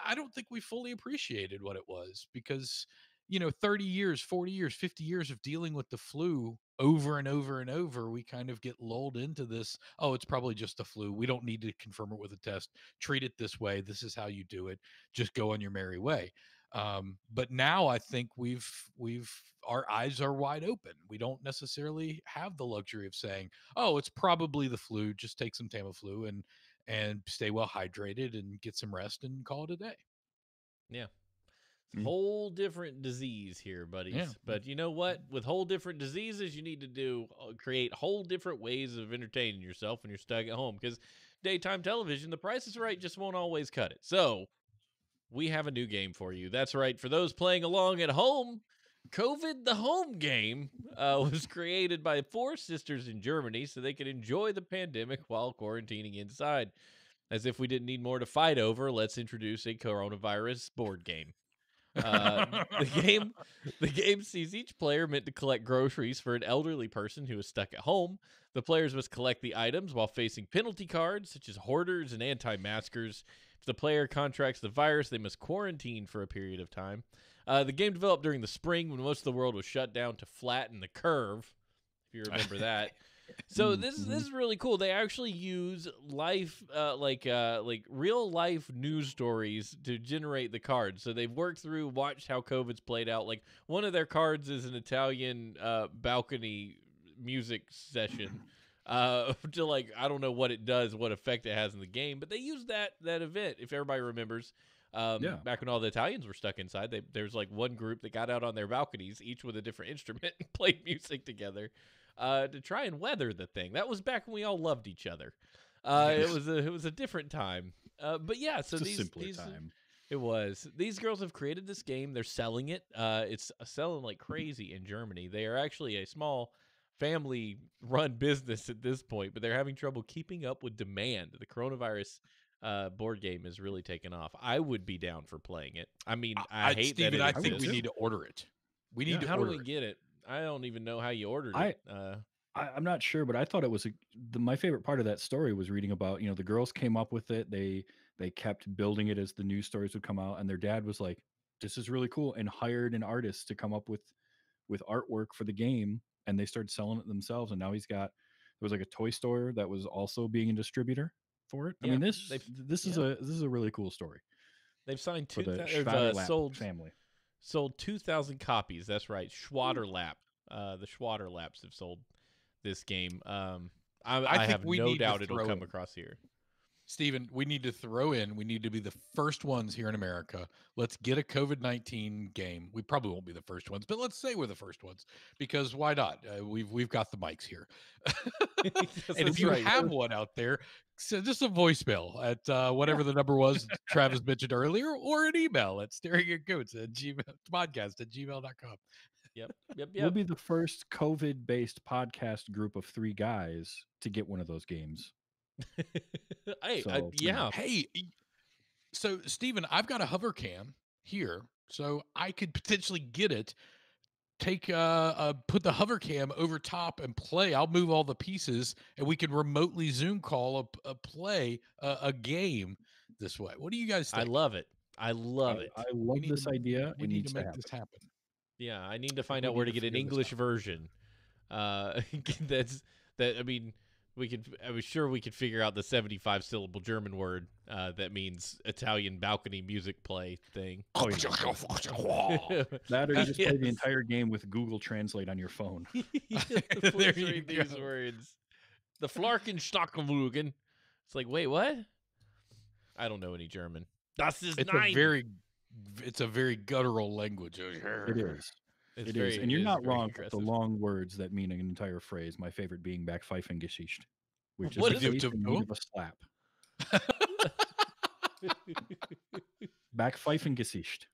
I don't think we fully appreciated what it was because 30 years, 40 years, 50 years of dealing with the flu over and over and over, we kind of get lulled into this, oh, it's probably just the flu. We don't need to confirm it with a test. Treat it this way. This is how you do it. Just go on your merry way. But now I think our eyes are wide open. We don't necessarily have the luxury of saying, oh, it's probably the flu. Just take some Tamiflu and stay well hydrated and get some rest and call it a day. Yeah. Mm. Whole different disease here, buddies. Yeah. But you know what? With whole different diseases, you need to create whole different ways of entertaining yourself when you're stuck at home. Because daytime television, The Price is Right just won't always cut it. So we have a new game for you. That's right. For those playing along at home, COVID the Home Game was created by 4 sisters in Germany so they could enjoy the pandemic while quarantining inside. As if we didn't need more to fight over, let's introduce a coronavirus board game. The game sees each player meant to collect groceries for an elderly person who is stuck at home. The players must collect the items while facing penalty cards such as hoarders and anti-maskers. If the player contracts the virus, they must quarantine for a period of time. The game developed during the spring when most of the world was shut down to flatten the curve, if you remember that. So this is really cool. They actually use life, like real life news stories to generate the cards. So they've worked through, watched how COVID's played out. Like one of their cards is an Italian balcony music session. To like, I don't know what it does, what effect it has in the game, but they use that event. If everybody remembers, back when all the Italians were stuck inside, there's like one group that got out on their balconies, each with a different instrument, and played music together. To try and weather the thing. That was back when we all loved each other. It was a different time. But yeah, so It's a these simpler time. It was. These girls have created this game. They're selling it. It's selling like crazy in Germany. They are actually a small family-run business at this point, but they're having trouble keeping up with demand. The coronavirus board game is really taken off. I would be down for playing it. I mean, I hate Steven, that I it think we exists. need to order it. We need to How do order we it. get it? I don't even know how you ordered it. I'm not sure, but I thought it was my favorite part of that story was reading about, the girls came up with it. They kept building it as the news stories would come out, and their dad was like, "This is really cool," and hired an artist to come up with artwork for the game, and they started selling it themselves. And now there was like a toy store that was also being a distributor for it. I mean, this is a really cool story They've signed for the they've Schwaderlap family. sold 2,000 copies. That's right, Schwaderlap. The Schwaderlaps have sold this game. I think have we no need to doubt it'll throw come in. across here. Steven, we need to we need to be the first ones here in America. Let's get a COVID-19 game. We probably won't be the first ones, but let's say we're the first ones because why not? We've got the mics here. And if you have one out there, send us a voicemail at whatever the number was Travis mentioned earlier, or an email at staringgoats@podcast@gmail.com. Yep. We'll be the first COVID-based podcast group of 3 guys to get one of those games. Hey, So, yeah. Hey, so Steven, I've got a hover cam here, so I could potentially get it. Put the hover cam over top and play. I'll move all the pieces, and we can remotely Zoom call a game this way. What do you guys think? I love it. I love it. I love this idea. We It need needs to to make happen. this happen. Yeah, I need to think find we out where need to to get an figure this English out. version. Uh, that. I mean, we could. I was sure we could figure out the 75 syllable German word that means Italian balcony music play thing. Oh, yeah. That or you just play the entire game with Google Translate on your phone. Yes, There please you read these go. words. The Flarkenstockenlügen. It's like, wait, what? I don't know any German. Das ist It's nein. a very guttural language. It is. It's It very, is. And you're it is not very wrong with the aggressive. long words that mean an entire phrase. My favorite being Backpfeifengeschichte, which What is is a it? face in need of a slap. Backpfeifengeschichte.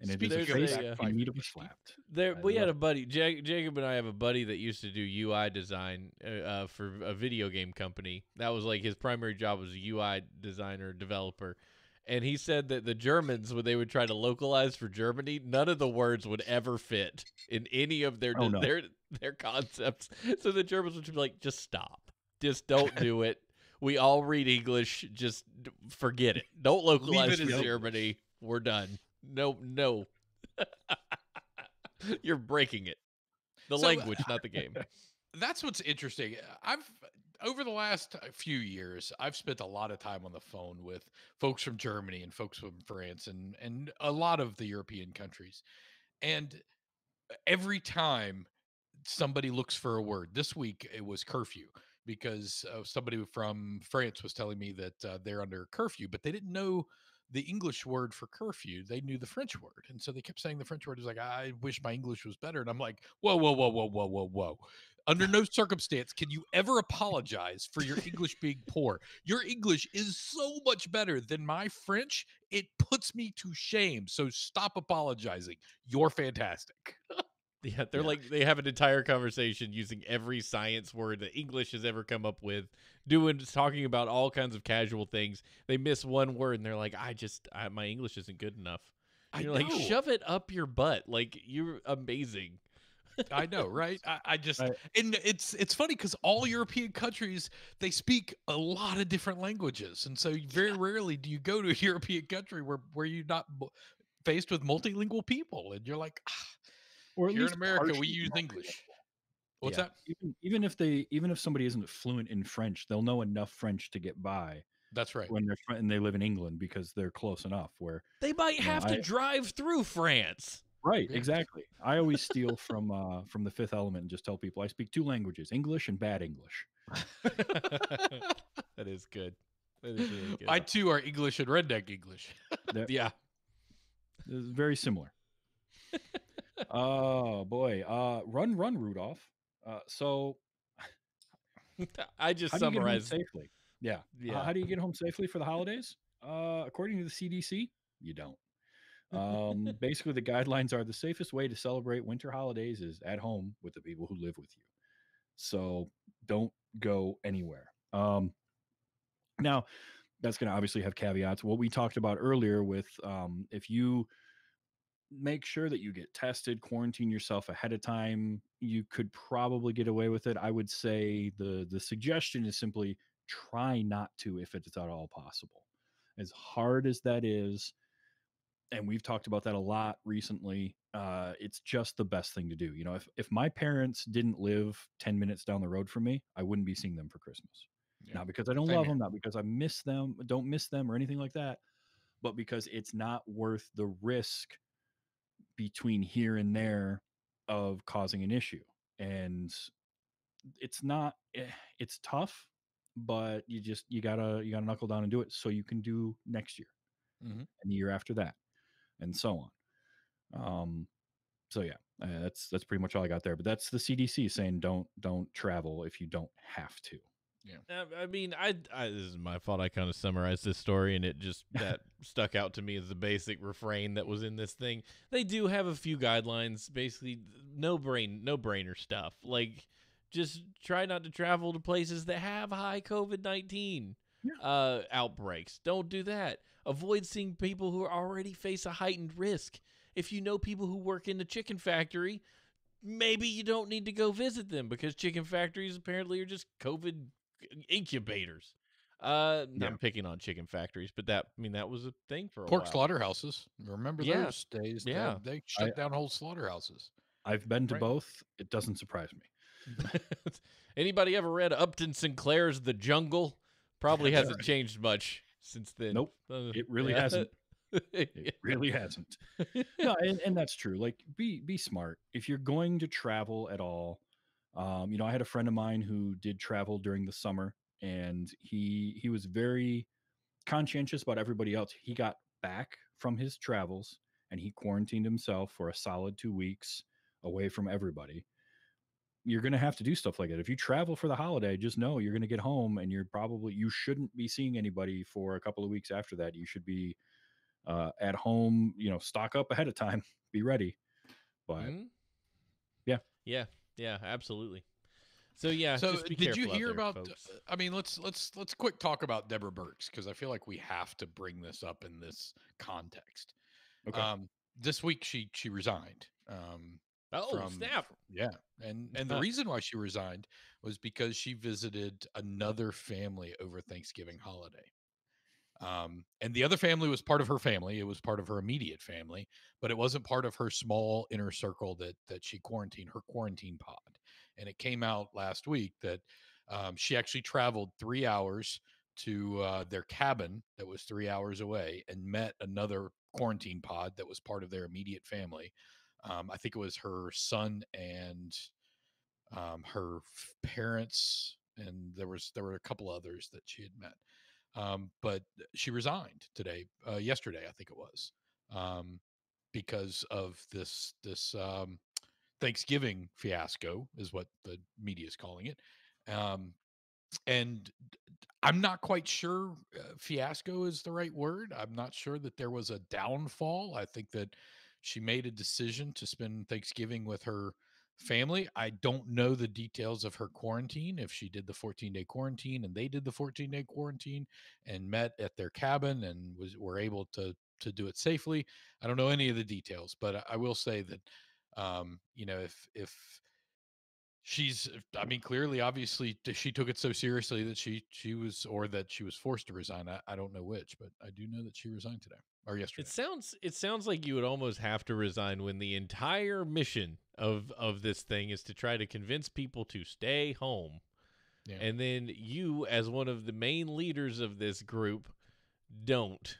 And it is a Speaking of face that, in need of a slap. There, I we had love a buddy, Jacob and I have a buddy that used to do UI design for a video game company. That was like his primary job was a UI designer, developer. And he said that the Germans, when they would try to localize for Germany, none of the words would ever fit in any of their Oh, no. their concepts. So the Germans would be like, just stop. Just don't do it. We all read English. Just forget it. Don't localize it for as Germany. We're done. No. You're breaking it. The So, language, not the game. That's what's interesting. I've over the last few years, I've spent a lot of time on the phone with folks from Germany and folks from France and a lot of the European countries. And every time somebody looks for a word, this week it was curfew because somebody from France was telling me that they're under curfew, but they didn't know the English word for curfew. They knew the French word. And so they kept saying the French word. Is like, I wish my English was better. And I'm like, whoa. Under no circumstance can you ever apologize for your English being poor. Your English is so much better than my French. It puts me to shame. So stop apologizing. You're fantastic. Yeah, they're Yeah. like they have an entire conversation using every science word that English has ever come up with, talking about all kinds of casual things. They miss one word and they're like, my English isn't good enough. And you're like, shove it up your butt. Like you're amazing. I know, right? I just Right. and it's funny because all European countries they speak a lot of different languages, and so very rarely do you go to a European country where you're not faced with multilingual people, and you're like, Or at here in least America we partially use multilingual. English. What's Yeah. that? Even if somebody isn't fluent in French, they'll know enough French to get by That's right. when and they live in England because they're close enough. Where They might You know, have to drive through France. right, Yeah. exactly. I always steal from The Fifth Element and just tell people I speak two languages: English and bad English. That is good. That is really good. I too are English and redneck English. Yeah. It's very similar. Oh boy, run Rudolph. So I just how do you get home summarized. safely? Yeah. Yeah. How do you get home safely for the holidays? According to the CDC, you don't. Basically, the guidelines are the safest way to celebrate winter holidays is at home with the people who live with you. So don't go anywhere. Now, that's going to obviously have caveats. What we talked about earlier with if you make sure that you get tested, quarantine yourself ahead of time, you could probably get away with it. I would say the suggestion is simply try not to if it's at all possible. As hard as that is, and we've talked about that a lot recently, it's just the best thing to do. You know, if my parents didn't live 10 minutes down the road from me, I wouldn't be seeing them for Christmas. Yeah. Not because I don't Same love here. them, not because I don't miss them or anything like that, but because it's not worth the risk between here and there of causing an issue. And it's not it's tough, but you gotta knuckle down and do it so you can do next year Mhm. and the year after that and so on. So yeah, that's pretty much all I got there. But that's the CDC saying don't travel if you don't have to. I mean, this is my fault. I kind of summarized this story, and it just that stuck out to me as the basic refrain that was in this thing. They do have a few guidelines, basically no brainer stuff. Like, just try not to travel to places that have high COVID-19 outbreaks. Don't do that. Avoid seeing people who already face a heightened risk. If you know people who work in the chicken factory, maybe you don't need to go visit them because chicken factories apparently are just COVID incubators. Yeah. I'm picking on chicken factories, but that was a thing for a Pork while. slaughterhouses. Remember Yeah, those days? yeah. They I shut down whole slaughterhouses. I've been to Right. both. It doesn't surprise me. Anybody ever read Upton Sinclair's The Jungle? Probably That's hasn't right. changed much since then. Nope. It really Yeah. hasn't. It really hasn't. No, and that's true. Like, be smart. If you're going to travel at all, I had a friend of mine who did travel during the summer, and he was very conscientious about everybody else. He got back from his travels and he quarantined himself for a solid 2 weeks away from everybody. You're going to have to do stuff like that. If you travel for the holiday, just know you're going to get home and you shouldn't be seeing anybody for a couple of weeks after that. You should be at home, stock up ahead of time, be ready. But Mhm. yeah, Yeah, yeah, absolutely. So yeah, So, just be did you careful out hear there, about? folks. I mean, let's quick talk about Deborah Burks because I feel like we have to bring this up in this context. okay. This week she resigned. Oh, snap. Yeah, and the reason why she resigned was because she visited another family over Thanksgiving holiday. And the other family was part of her family. It was part of her immediate family, but it wasn't part of her small inner circle that she quarantined, her quarantine pod. And it came out last week that she actually traveled 3 hours to their cabin that was 3 hours away and met another quarantine pod that was part of their immediate family. I think it was her son and her parents, and there were a couple others that she had met. But she resigned today, yesterday, I think it was, um, because of this Thanksgiving fiasco, is what the media is calling it. Um, and I'm not quite sure fiasco is the right word. I'm not sure that there was a downfall. I think that she made a decision to spend Thanksgiving with her family. I don't know the details of her quarantine, if she did the 14-day quarantine and they did the 14-day quarantine and met at their cabin and were able to do it safely. I don't know any of the details, but I will say that if she's I mean, clearly, obviously, she took it so seriously that she was forced to resign. I don't know which, but I do know that she resigned today or It yesterday. sounds like you would almost have to resign when the entire mission of this thing is to try to convince people to stay home. Yeah. And then you, as one of the main leaders of this group, don't.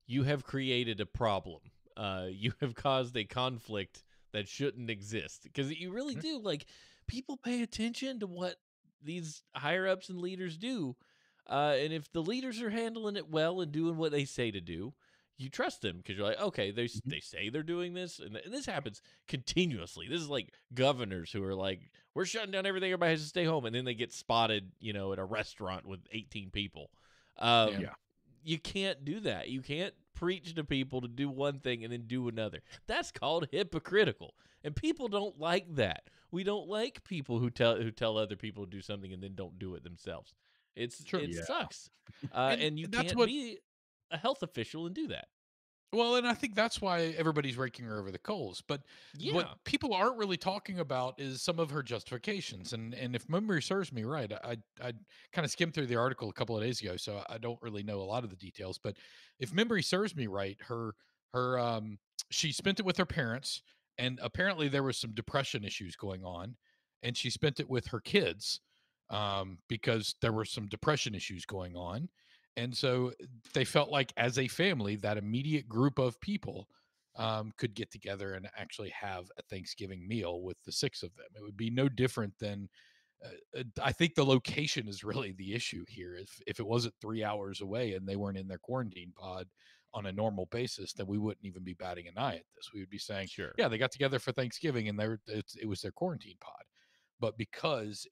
You have created a problem. You have caused a conflict that shouldn't exist, because you really Yeah. do. Like, people pay attention to what these higher ups and leaders do, and if the leaders are handling it well and doing what they say to do, you trust them because you're like, okay, Mhm. they say they're doing this, and this happens continuously. This is like governors who are like, we're shutting down everything, everybody has to stay home, and then they get spotted, at a restaurant with 18 people. Yeah. Um, you can't do that. You can't preach to people to do one thing and then do another. That's called hypocritical. And people don't like that. We don't like people who tell other people to do something and then don't do it themselves. Sure. It Yeah. sucks. And And you that's can't what be a health official and do that. Well, and I think that's why everybody's raking her over the coals. But what Yeah. people aren't really talking about is some of her justifications. And if memory serves me right, I kind of skimmed through the article a couple of days ago, so I don't really know a lot of the details. But if memory serves me right, her she spent it with her parents, and apparently there was some depression issues going on, and she spent it with her kids because there were some depression issues going on. And so they felt like, as a family, that immediate group of people could get together and actually have a Thanksgiving meal with the six of them. It would be no different than I think the location is really the issue here. If it wasn't 3 hours away and they weren't in their quarantine pod on a normal basis, then we wouldn't even be batting an eye at this. We would be saying, Sure. yeah, they got together for Thanksgiving and it was their quarantine pod. But because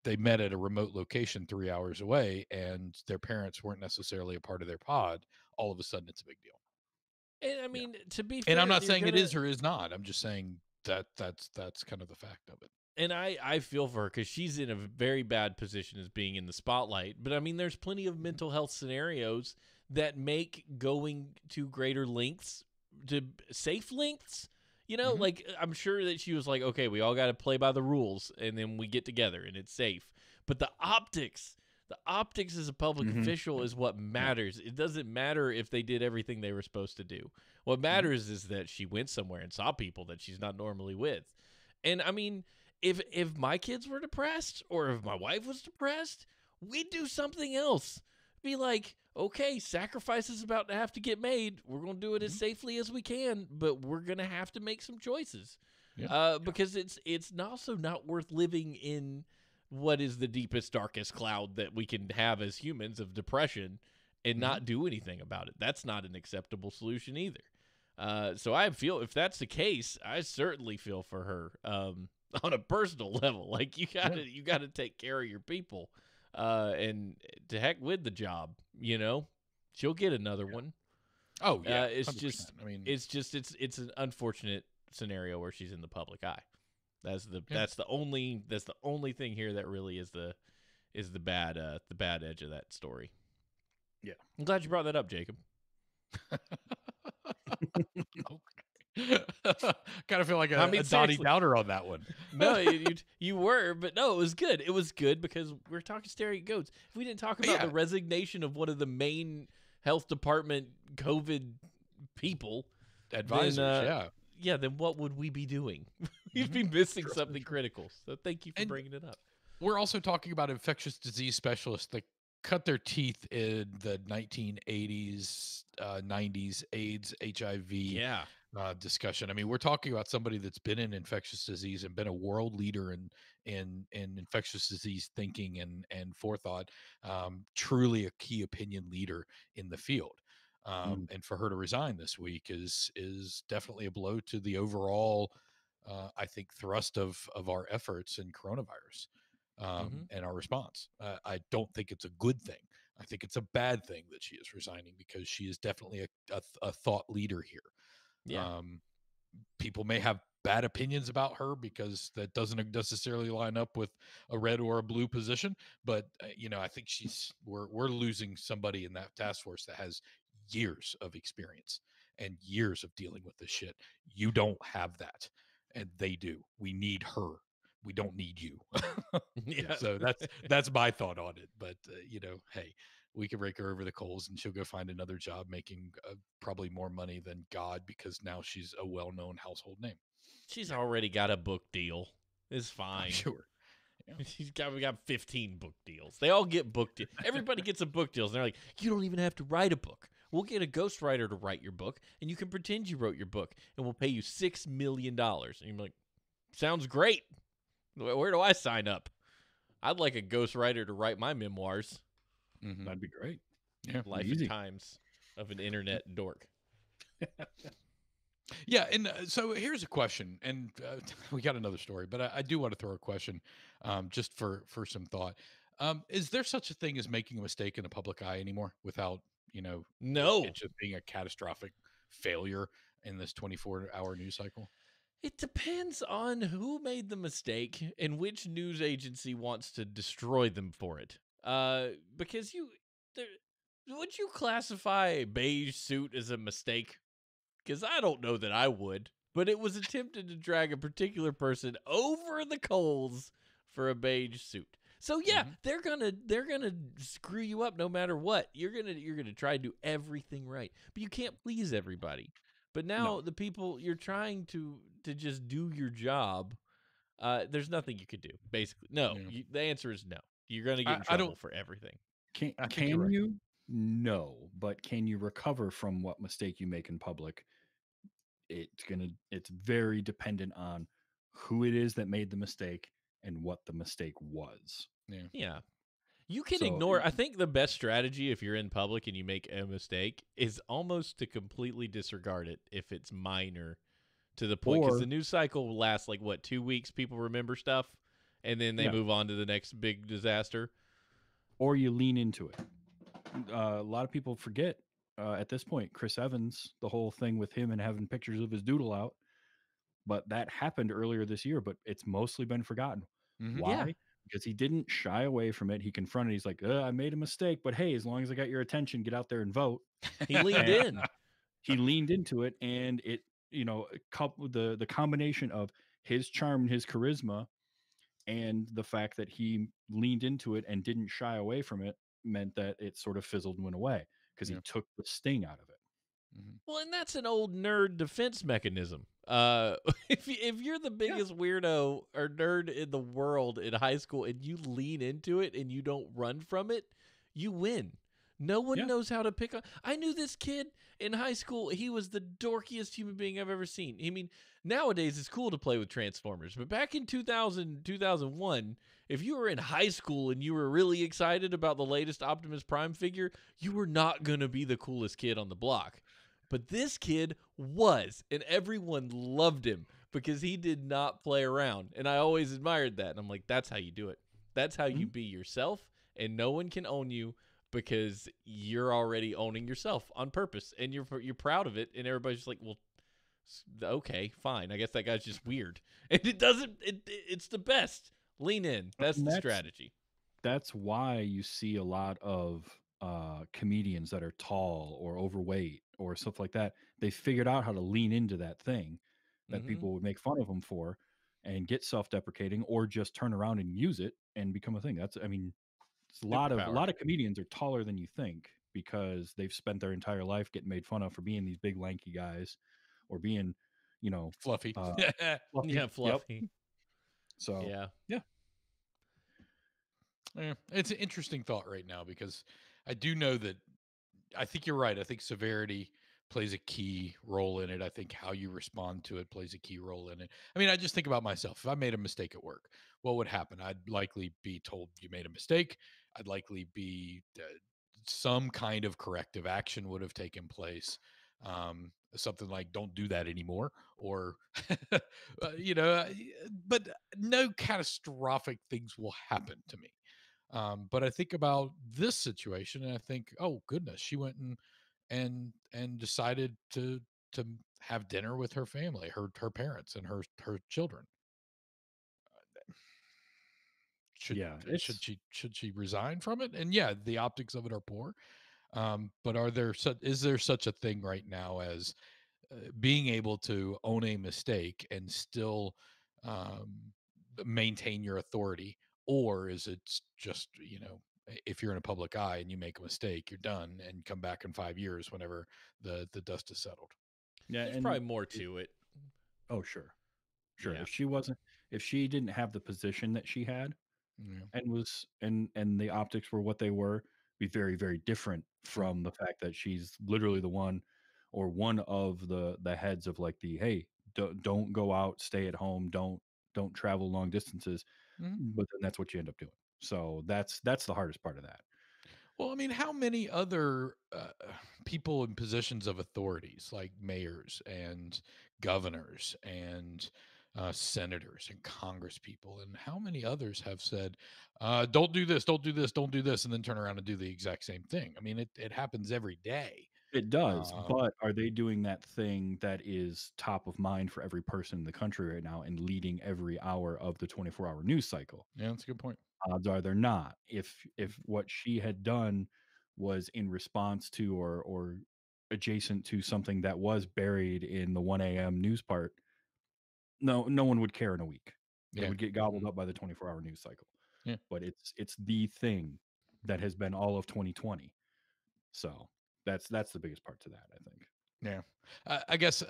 they met at a remote location 3 hours away and their parents weren't necessarily a part of their pod, all of a sudden it's a big deal. And I Yeah. mean, to be And fair, I'm not you're saying it gonna is or is not. I'm just saying that's kind of the fact of it. and I feel for her because she's in a very bad position as being in the spotlight. But I mean, there's plenty of mental health scenarios that make going to greater lengths, to safe lengths. Mhm. Like, I'm sure that she was like, okay, we all got to play by the rules, and then we get together and it's safe. But the The optics as a public official is what matters. It doesn't matter if they did everything they were supposed to do. What matters is that she went somewhere and saw people that she's not normally with. And I mean, if my kids were depressed or if my wife was depressed, we'd do something else. Be like, okay, sacrifice is about to have to get made. We're going to do it as safely as we can, but we're going to have to make some choices. Because it's also not worth living in what is the deepest, darkest cloud that we can have as humans of depression and not do anything about it. That's not an acceptable solution either. So I feel if that's the case, I certainly feel for her on a personal level. Like you gotta take care of your people, and to heck with the job. You know, she'll get another one. Oh yeah, it's 100%. just. I mean, it's an unfortunate scenario where she's in the public eye. That's the only thing here that really is the bad edge of that story. Yeah, I'm glad you brought that up, Jacob. kind of feel like I mean, a Donnie seriously. Downer on that one. No, you were, but no, it was good. It was good because we're talking staring at goats. If we didn't talk about the resignation of one of the main health department COVID people, Advisors, then what would we be doing? We'd be missing something critical. So thank you for bringing it up. We're also talking about infectious disease specialists that cut their teeth in the 1980s, 90s AIDS, HIV discussion. I mean, we're talking about somebody that's been in infectious disease and been a world leader in infectious disease thinking and forethought, truly a key opinion leader in the field. And for her to resign this week is definitely a blow to the overall, I think, thrust of our efforts in coronavirus and our response. I don't think it's a good thing. I think it's a bad thing that she is resigning because she is definitely a thought leader here. Yeah. People may have bad opinions about her because that doesn't necessarily line up with a red or a blue position. But I think we're losing somebody in that task force that has years of experience and years of dealing with this shit. You don't have that, and they do. We need her. We don't need you. So that's my thought on it. But hey, we can rake her over the coals and she'll go find another job making probably more money than God because now she's a well-known household name. She's already got a book deal. It's fine. Sure. Yeah. We got 15 book deals. They all get book deals. Everybody gets a book deal. And they're like, you don't even have to write a book. We'll get a ghostwriter to write your book, and you can pretend you wrote your book, and we'll pay you $6 million. And you're like, sounds great. Where do I sign up? I'd like a ghostwriter to write my memoirs. Mm-hmm. That'd be great. Yeah, Life and Times of an internet dork. Yeah, and so here's a question, and we got another story, but I do want to throw a question just for some thought. Is there such a thing as making a mistake in the public eye anymore without, No. it just being a catastrophic failure in this 24-hour news cycle? It depends on who made the mistake and which news agency wants to destroy them for it. Because would you classify a beige suit as a mistake? Because I don't know that I would. But it was attempted to drag a particular person over the coals for a beige suit. So yeah, they're gonna screw you up no matter what. You're gonna try to do everything right, but you can't please everybody. But now the people you're trying to just do your job, there's nothing you could do. Basically, no. The answer is no. You're gonna get in trouble for everything. Can right. you? No, but can you recover from what mistake you make in public? It's very dependent on who it is that made the mistake and what the mistake was. Yeah. You can ignore. I think the best strategy if you're in public and you make a mistake is almost to completely disregard it if it's minor to the point. Because the news cycle will last 2 weeks. People remember stuff, and then they move on to the next big disaster. Or you lean into it. A lot of people forget at this point, Chris Evans, the whole thing with him and having pictures of his doodle out. But that happened earlier this year, but it's mostly been forgotten. Why? Yeah. Because he didn't shy away from it. He confronted. He's like, I made a mistake, but hey, as long as I got your attention, get out there and vote. He leaned in. He leaned into it, and it, the combination of his charm and his charisma And the fact that he leaned into it and didn't shy away from it meant that it sort of fizzled and went away because he Yeah. took the sting out of it. Mhm. Well, and that's an old nerd defense mechanism. If you're the Yeah. biggest weirdo or nerd in the world in high school and you lean into it and you don't run from it, you win. No one Yeah. knows how to pick up. I knew this kid in high school. He was the dorkiest human being I've ever seen. I mean, nowadays it's cool to play with Transformers, but back in 2000, 2001, if you were in high school and you were really excited about the latest Optimus Prime figure, you were not going to be the coolest kid on the block. But this kid was, and everyone loved him because he did not play around. And I always admired that. And I'm like, that's how you do it. That's how you Mhm. be yourself, and no one can own you because you're already owning yourself on purpose, and you're proud of it. And everybody's just like, well, okay, fine. I guess that guy's just weird, and it doesn't. It's the best. Lean in. That's And the strategy. that's why you see a lot of comedians that are tall or overweight or stuff like that. They figured out how to lean into that thing that Mm-hmm. people would make fun of them for and get self-deprecating or just turn around and use it and become a thing. That's I mean, it's a Superpower. lot of comedians are taller than you think because they've spent their entire life getting made fun of for being these big lanky guys or being, you know, Fluffy. uh fluffy. Yeah, Yep. fluffy. So, Yeah. yeah. Yeah, it's an interesting thought right now because I do know that I think you're right. I think severity plays a key role in it. I think how you respond to it plays a key role in it. I mean, I just think about myself. If I made a mistake at work, what would happen? I'd likely be told you made a mistake. I'd likely be some kind of corrective action would have taken place. Something like "Don't do that anymore," or you know, but no catastrophic things will happen to me. But I think about this situation and I think, oh goodness, she went and decided to have dinner with her family, her parents and her children. Should Yeah, should it's she resign from it? And yeah, the optics of it are poor. But is there such a thing right now as being able to own a mistake and still um, maintain your authority, or is it just if you're in a public eye and you make a mistake, you're done and come back in 5 years whenever the dust is settled? yeah, There's and probably more to it. oh sure. Sure. Yeah. If she didn't have the position that she had Yeah. and was and the optics were what they were, be very, very different Yeah. from the fact that she's literally the one or one of the heads of like the hey, don't go out, stay at home, don't travel long distances. Mhm. But then that's what you end up doing. So that's the hardest part of that. Well, I mean, how many other people in positions of authorities, like mayors and governors and senators and congress people, and how many others have said, don't do this, don't do this, don't do this, and then turn around and do the exact same thing? I mean, it happens every day. It does, Um, but are they doing that thing that is top of mind for every person in the country right now and leading every hour of the 24-hour news cycle? yeah, that's a good point. Odds are they're not. If what she had done was in response to or adjacent to something that was buried in the 1 a.m. news part, no one would care in a week. It Yeah. would get gobbled up by the 24-hour news cycle. Yeah. But it's the thing that has been all of 2020. So that's the biggest part to that, I think. Yeah, I guess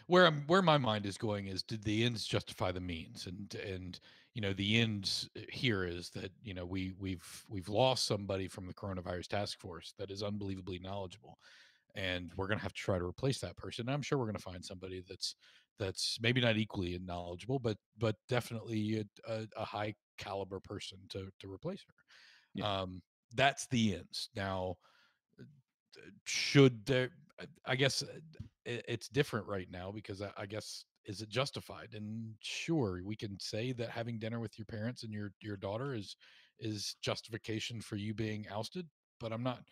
where my mind is going is, did the ends justify the means? And the ends here is that we've lost somebody from the coronavirus task force that is unbelievably knowledgeable, and we're going to have to try to replace that person. And I'm sure we're going to find somebody that's maybe not equally knowledgeable, but definitely a high caliber person to replace her. Yeah. That's the ends now. Should there I guess it's different right now because I guess, is it justified? And sure, we can say that having dinner with your parents and your daughter is justification for you being ousted, but I'm not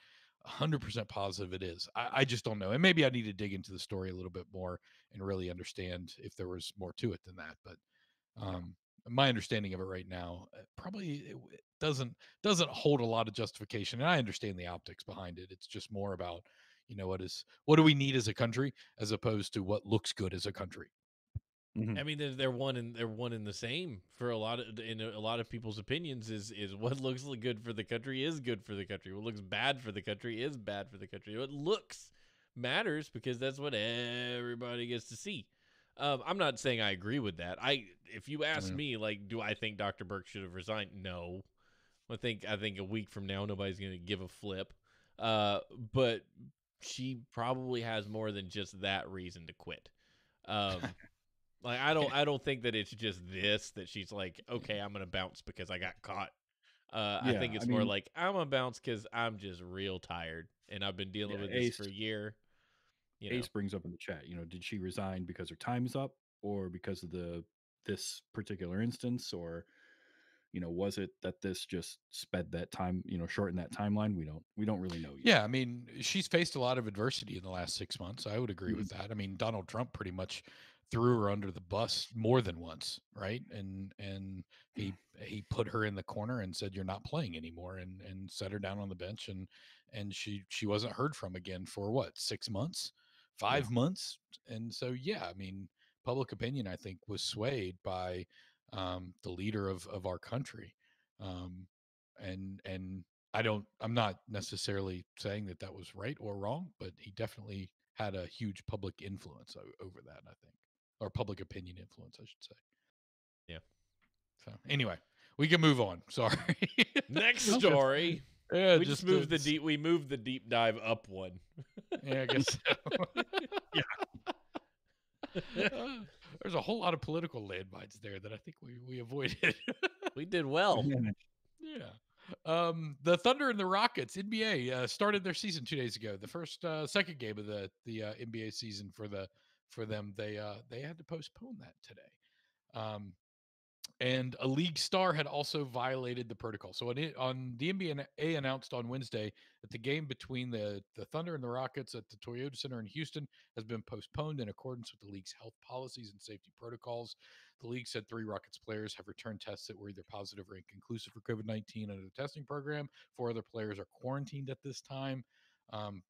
100% positive it is. I just don't know, and maybe I need to dig into the story a little bit more and really understand if there was more to it than that. But Yeah. um, my understanding of it right now, probably it doesn't hold a lot of justification. And I understand the optics behind it. It's just more about what do we need as a country as opposed to what looks good as a country. Mhm. I mean, they're one in the same for a lot of in a lot of people's opinions is what looks good for the country is good for the country. What looks bad for the country is bad for the country. What looks matters because that's what everybody gets to see. I'm not saying I agree with that. If you ask Yeah. me, like, do I think Dr. Burke should have resigned? No. I think a week from now nobody's gonna give a flip. But she probably has more than just that reason to quit. Um, like I don't think that it's just this that she's like, okay, I'm gonna bounce because I got caught. I Yeah, think I it's more mean, like I'm gonna bounce because I'm just real tired and I've been dealing yeah, with this for Ace a year. You know, Ace brings up in the chat, did she resign because her time is up or because of this particular instance, or was it that this just sped that time, shortened that timeline? We don't really know yet. Yeah, I mean, she's faced a lot of adversity in the last 6 months. I would agree Mhm. with that. I mean, Donald Trump pretty much threw her under the bus more than once, right? And he put her in the corner and said, "You're not playing anymore," and set her down on the bench, and she wasn't heard from again for what, 6 months, Yeah. 5 months, and so yeah, I mean, public opinion I think was swayed by the leader of our country, um, and I'm not necessarily saying that that was right or wrong, but he definitely had a huge public influence over that, I think, or public opinion influence, I should say. yeah. So anyway, we can move on. Sorry. Next No, that's story. Yeah, We just just moved the deep. We moved the deep dive up one. yeah, I guess so. yeah. Uh, there's a whole lot of political landmines there that I think we avoided. We did well. Yeah. The Thunder and the Rockets NBA started their season 2 days ago. The second game of the NBA season for them. They had to postpone that today. Um, and a league star had also violated the protocol. So on the NBA announced on Wednesday that the game between the Thunder and the Rockets at the Toyota Center in Houston has been postponed in accordance with the league's health policies and safety protocols. The league said 3 Rockets players have returned tests that were either positive or inconclusive for COVID-19 under the testing program. 4 other players are quarantined at this time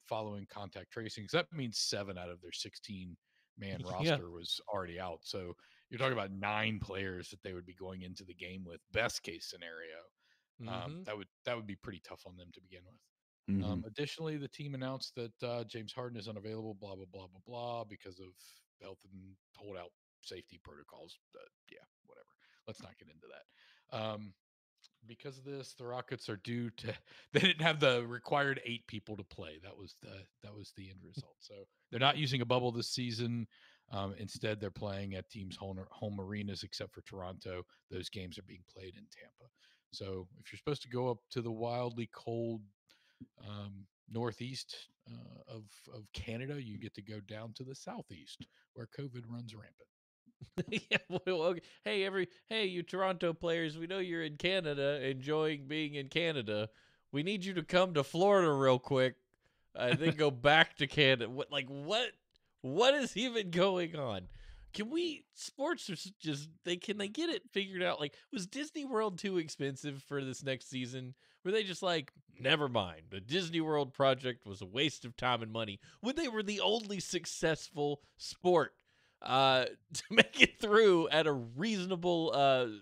following contact tracing. So that means 7 out of their 16-man Yeah. roster was already out. So you're talking about 9 players that they would be going into the game with. Best case scenario, Mm-hmm. that would be pretty tough on them to begin with. Hmm. Additionally, the team announced that James Harden is unavailable. Blah blah blah blah blah because of health and holdout safety protocols. Yeah, whatever. Let's not get into that. Because of this, the Rockets are due to. They didn't have the required 8 people to play. That was the end result. So they're not using a bubble this season. Instead, they're playing at teams' home arenas, except for Toronto. Those games are being played in Tampa. So if you're supposed to go up to the wildly cold northeast of Canada, you get to go down to the southeast where COVID runs rampant. Yeah, well, okay. Hey, you Toronto players, we know you're in Canada, enjoying being in Canada. We need you to come to Florida real quick, then go back to Canada. What is even going on? Can we sports are just they can they get it figured out? Like, was Disney World too expensive for this next season? Were they just like, never mind? The Disney World project was a waste of time and money when they were the only successful sport to make it through at a reasonable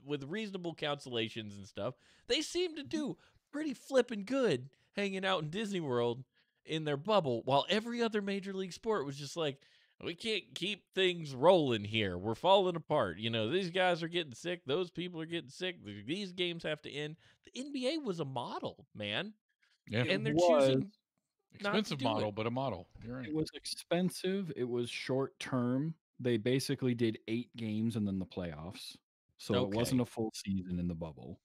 with reasonable cancellations and stuff. They seem to do pretty flippin' good hanging out in Disney World in their bubble while every other major league sport was just like, we can't keep things rolling here. We're falling apart. You know, these guys are getting sick, those people are getting sick, these games have to end. The NBA was a model, man, Yeah, It and they're was choosing not to expensive do it. model, but a model. You're it right. was expensive. It was short term. They basically did 8 games and then the playoffs. So it wasn't Okay. a full season in the bubble.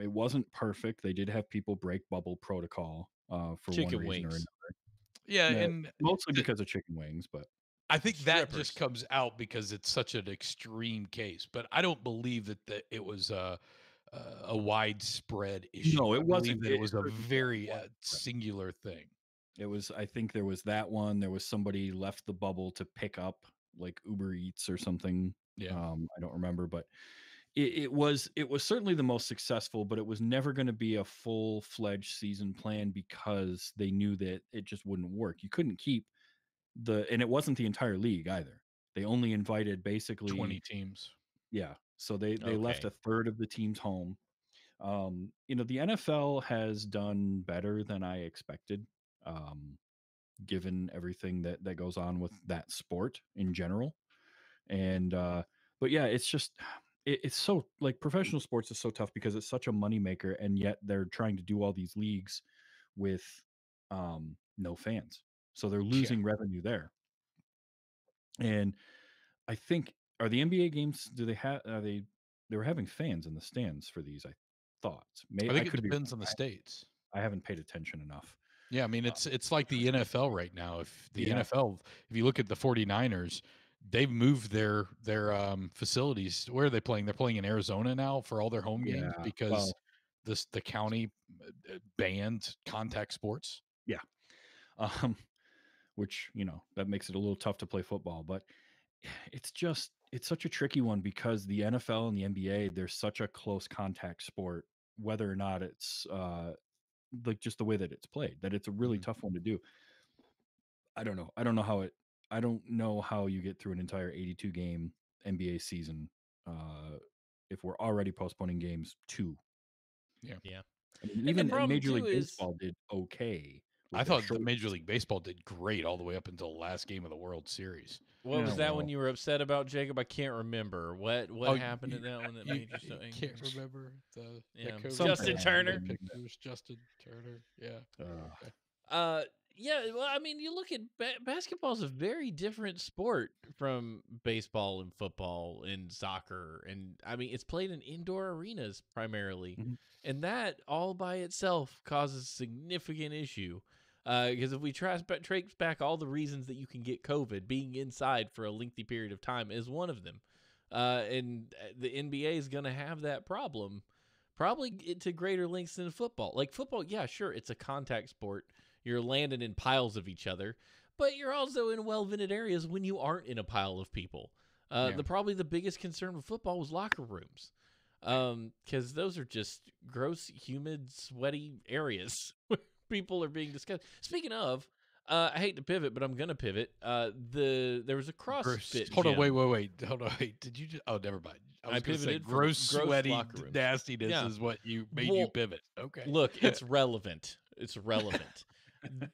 It wasn't perfect. They did have people break bubble protocol for one Chicken reason or wings. another. Yeah, Yeah, and mostly because of chicken wings, but I think that just Strippers. comes out because it's such an extreme case. But I don't believe that it was a widespread issue. no, I it believe wasn't. that it It was a certainly wasn't very widespread. singular thing. It was. I think there was that one. There was somebody left the bubble to pick up like Uber Eats or something. Yeah. I don't remember, but it was certainly the most successful, but it was never going to be a full fledged season plan because they knew that it just wouldn't work. You couldn't keep and it wasn't the entire league either. They only invited basically 20 teams. Yeah. So they left Okay. a third of the teams home. The NFL has done better than I expected, um, given everything that goes on with that sport in general. And but yeah, it's just it's so like professional sports is so tough because it's such a moneymaker, and yet they're trying to do all these leagues with no fans. So they're Yeah. losing revenue there. And I think are the NBA games? Do they have? Are they were having fans in the stands for these? I thought. I I think it could be depends on wrong. the states. I haven't paid attention enough. Yeah, I mean Uh, it's like the NFL right now. If the yeah, NFL, if you look at the 49ers, they've moved their facilities. Where are they playing? They're playing in Arizona now for all their home games yeah. because Well, the county banned contact sports. yeah. Um, which that makes it a little tough to play football, but it's such a tricky one because the NFL and the NBA, there's such a close contact sport, whether or not it's like just the way that it's played, that it's a really Mhm. tough one to do. I don't know. I don't know how you get through an entire 82 game NBA season if we're already postponing games too. Yeah. Yeah. I mean, And the even problem Major too League is Baseball did okay I with their thought the short Major League Baseball did great all the way up until the last game of the World Series. what Yeah, was that one well, you were upset about, Jacob? I can't remember. What happened in that one that made you so you angry? can't remember the Yeah. COVID something Justin Turner. pictures. Justin Turner. Yeah. uh, Uh, yeah. Well, I mean, you look at basketball is a very different sport from baseball and football and soccer, and I mean, it's played in indoor arenas primarily, Mhm. and that all by itself causes significant issue. Because if we trace back all the reasons that you can get COVID, being inside for a lengthy period of time is one of them. And the NBA is going to have that problem, probably to greater lengths than football. Like football, yeah, sure, it's a contact sport. You're landing in piles of each other, but you're also in well-vented areas when you aren't in a pile of people. Yeah. Probably the biggest concern with football was locker rooms, because those are just gross, humid, sweaty areas where people are being discussed. Speaking of, I hate to pivot, but I'm gonna pivot. There was a CrossFit Hold on, gym. wait. Hold on, wait. Did you just? Oh, never mind. I I was going to say pivoted from gross, gross sweaty locker rooms. nastiness Yeah. is what you made you Well, pivot. Okay. Look, it's relevant. It's relevant.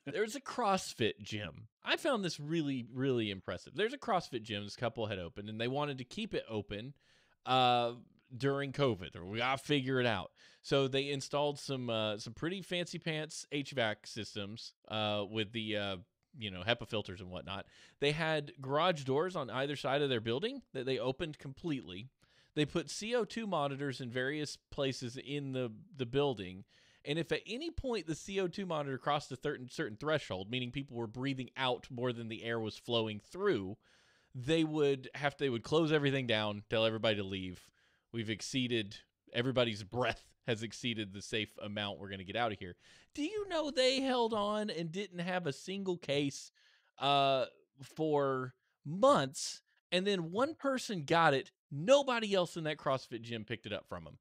There's a CrossFit gym. I found this really, really impressive. There's a CrossFit gym this couple had opened, and they wanted to keep it open during COVID, or we gotta figure it out. So they installed some pretty fancy pants HVAC systems with the HEPA filters and whatnot. They had garage doors on either side of their building that they opened completely. They put CO2 monitors in various places in the building. And if at any point the CO2 monitor crossed a certain threshold, meaning people were breathing out more than the air was flowing through, they would close everything down, tell everybody to leave. We've exceeded everybody's breath has exceeded the safe amount. We're going to get out of here. Do you know they held on and didn't have a single case for months, and then one person got it. Nobody else in that CrossFit gym picked it up from them.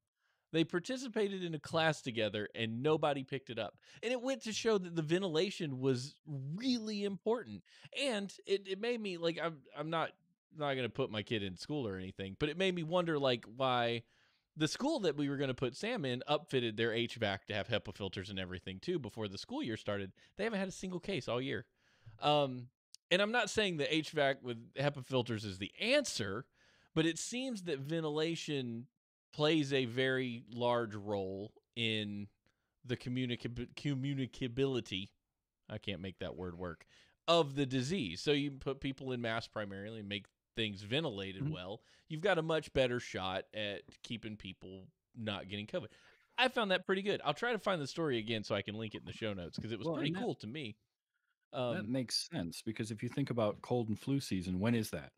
They participated in a class together and nobody picked it up. And it went to show that the ventilation was really important. And it made me like I'm not going to put my kid in school or anything, but it made me wonder like why the school that we were going to put Sam in upfitted their HVAC to have HEPA filters and everything too before the school year started. They haven't had a single case all year. And I'm not saying the HVAC with HEPA filters is the answer, but it seems that ventilation plays a very large role in the communicability. I can't make that word work of the disease. So you put people in masks primarily and make things ventilated well. You've got a much better shot at keeping people not getting COVID. I found that pretty good. I'll try to find the story again so I can link it in the show notes because it was pretty cool to me. That makes sense because if you think about cold and flu season, when is that?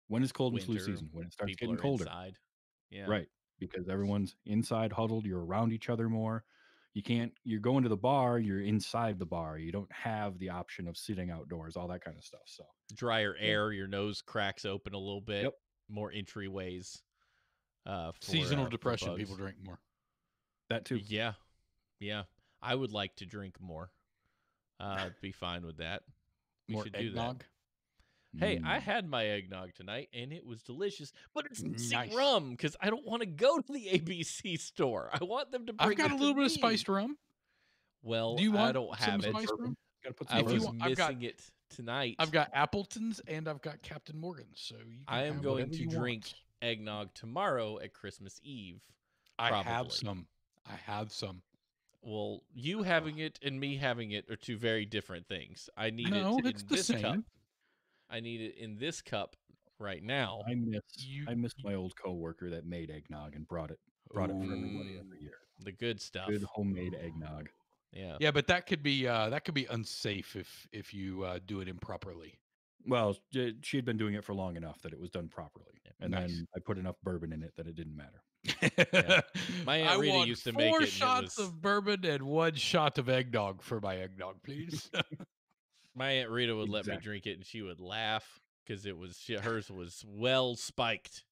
When is cold and flu Winter, season? When it starts people getting are colder. inside. Yeah. Right. Because everyone's inside huddled, you're around each other more. You're going to the bar, you're inside the bar. You don't have the option of sitting outdoors, all that kind of stuff. So Drier Yeah. air, your nose cracks open a little bit. Yep. More entryways. For Seasonal for depression. bugs. People drink more. that too. Yeah, yeah. I would like to drink more. Be fine with that. We More should eggnog. do Hey, I Mm. had my eggnog tonight and it was delicious, but it's missing Nice. rum because I don't want to go to the ABC store. I want them to I've bring got it a to little bit of me. spiced rum. Well, Do you I want don't some have it. spiced rum? Gotta put some I If you was bourbon. want, missing it tonight. I've got Appleton's and I've got Captain Morgan's, so you can I am have going whatever to you drink want. eggnog tomorrow at Christmas Eve. I have probably. some. I have some. Well, you having it and me having it are two very different things. I need No, it it's in the this cup. same. I need it in this cup right now. I miss my old coworker that made eggnog and brought it for everybody Ooh. every year. The good stuff. Good homemade eggnog. Yeah. Yeah, but that could be unsafe if you do it improperly. Well, she had been doing it for long enough that it was done properly, and Nice. then I put enough bourbon in it that it didn't matter. My Aunt I Rita want used to make 4 it, and it shots was- of bourbon and 1 shot of eggnog for my eggnog, please. My Aunt Rita would let me Exactly. drink it, and she would laugh because hers was well spiked.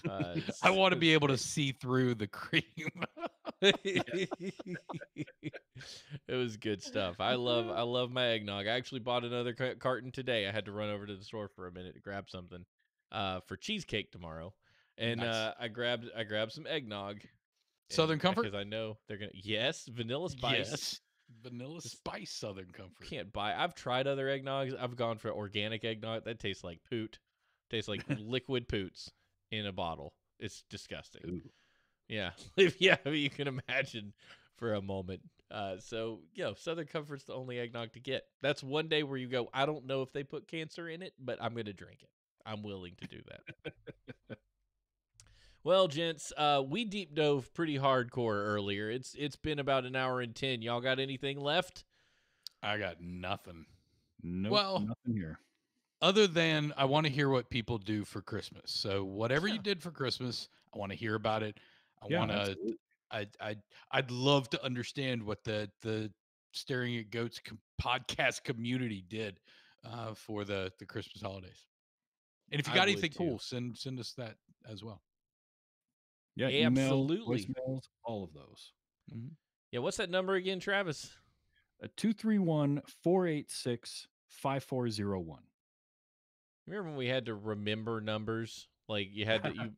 I want to be able to see through the cream. It was good stuff. I love my eggnog. I actually bought another carton today. I had to run over to the store for a minute to grab something for cheesecake tomorrow, and Nice. I grabbed some eggnog. Southern Comfort? because I know they're gonna vanilla spice. Yes. Vanilla spice Southern Comfort. Can't buy. I've tried other eggnogs. I've gone for organic eggnog. That tastes like poot. Tastes like liquid poots in a bottle. It's disgusting. Ooh. Yeah. Yeah, you can imagine for a moment. So, Southern Comfort's the only eggnog to get. That's one day where you go, I don't know if they put cancer in it, but I'm going to drink it. I'm willing to do that. Well, gents, we deep dove pretty hardcore earlier. It's been about an hour and 10. Y'all got anything left? I got nothing. Nope, Well, nothing here. Other than I want to hear what people do for Christmas. So whatever you did for Christmas, I want to hear about it. Absolutely. I'd love to understand what the Staring at Goats podcast community did for the Christmas holidays. And if you I got would anything too. cool, send us that as well. Yeah, emails, Absolutely. voicemails, all of those. Yeah, what's that number again, Travis? 231-486-5401. Remember when we had to remember numbers? Like you had to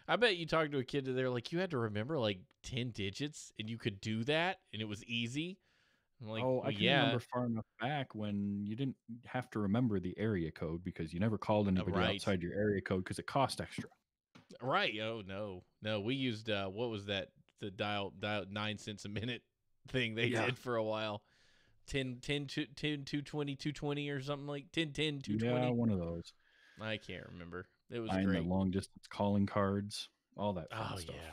I bet you talked to a kid there like you had to remember like 10 digits and you could do that and it was easy. I'm like, I can remember far enough back when you didn't have to remember the area code because you never called anybody right. outside your area code because it cost extra. Right. Oh no. We used what was that? The dial 9 cents a minute thing they did for a while. 10 220 220 or something like 10 220. Yeah, one of those. I can't remember. It was Buying great. the long distance calling cards, all that fun Oh stuff. yeah.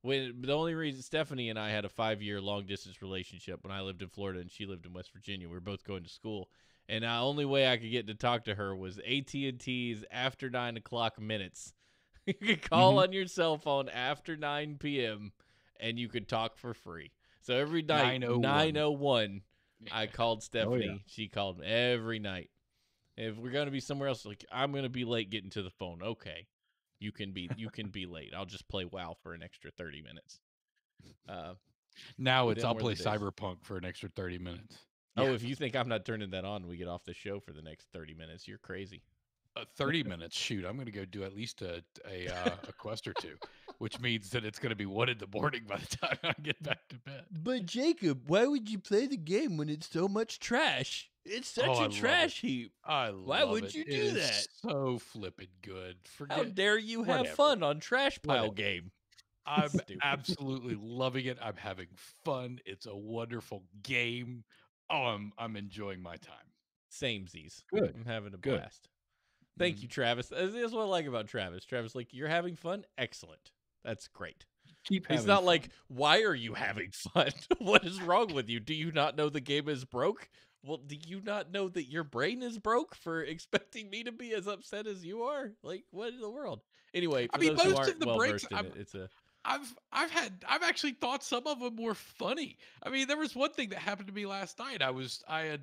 When the only reason Stephanie and I had a 5-year long distance relationship when I lived in Florida and she lived in West Virginia, we were both going to school, and the only way I could get to talk to her was AT&T's after 9 o'clock minutes. You could call on your cell phone after 9 p.m. and you could talk for free. So every night, 9:01, I called Stephanie. She called me every night. If we're gonna be somewhere else, like I'm gonna be late getting to the phone. Okay, you can be late. I'll just play WoW for an extra 30 minutes. Now it's them I'll were the play days. Cyberpunk for an extra 30 minutes. Oh, if you think I'm not turning that on, we get off the show for the next 30 minutes. You're crazy. 30 minutes. Shoot, I'm going to go do at least a quest or two, which means that it's going to be 1 in the morning by the time I get back to bed. But Jacob, why would you play the game when it's so much trash? It's such I a love trash it. heap. I love Why would it. you It do is that? So flippin' good. How Forget. dare you have whatever. fun on Trash Pile Whatever. Game? I'm Stupid. absolutely loving it. I'm having fun. It's a wonderful game. Oh, I'm enjoying my time. Samesies. Good. I'm having a Good. blast. Thank you, Travis. That's what I like about Travis. Travis, like, you're having fun? Excellent. That's great. Keep It's having not fun. like, why are you having fun? What is wrong with you? Do you not know the game is broke? Well, do you not know that your brain is broke for expecting me to be as upset as you are? Like, what in the world? Anyway, for I mean, those who most aren't of the well breaks, versed in it, it's a I've actually thought some of them were funny. I mean, there was one thing that happened to me last night. I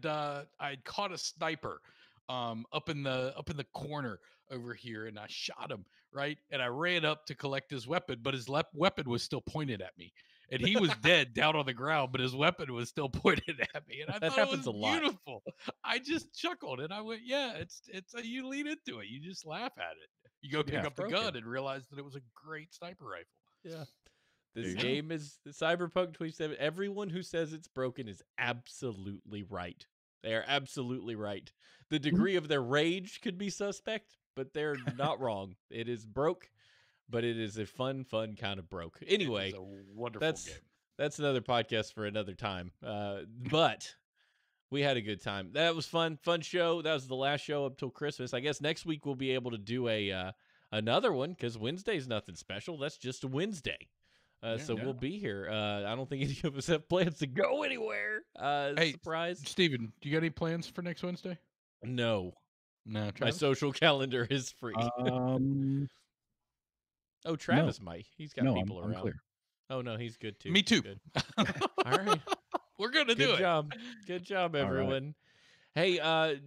had caught a sniper up in the corner over here, and I shot him, right, and I ran up to collect his weapon, but his weapon was still pointed at me, and he was dead down on the ground, but his weapon was still pointed at me, and I That thought it happens was a lot. beautiful. I just chuckled, and I went, "Yeah, it's you lean into it, you just laugh at it. You go pick Yeah, up the broken. gun and realize that it was a great sniper rifle." Yeah. There This you go. game is Cyberpunk 27. Everyone who says it's broken is absolutely right. They are absolutely right. The degree of their rage could be suspect, but they're not wrong. It is broke, but it is a fun kind of broke. Anyway, It's a wonderful that's game. that's another podcast for another time. But we had a good time. That was fun show. That was the last show up till Christmas. I guess next week we'll be able to do a another one because Wednesday's nothing special. That's just a Wednesday. So Yeah. we'll be here. I don't think any of us have plans to go anywhere. Hey, Surprise? Steven, do you got any plans for next Wednesday? No. No, My Travis? social calendar is free. Oh, Travis might. He's got no, people I'm around. clear. Oh no, he's good too. Me too. Good. All right. We're gonna do Good it. job. Good job, All right. everyone. Hey,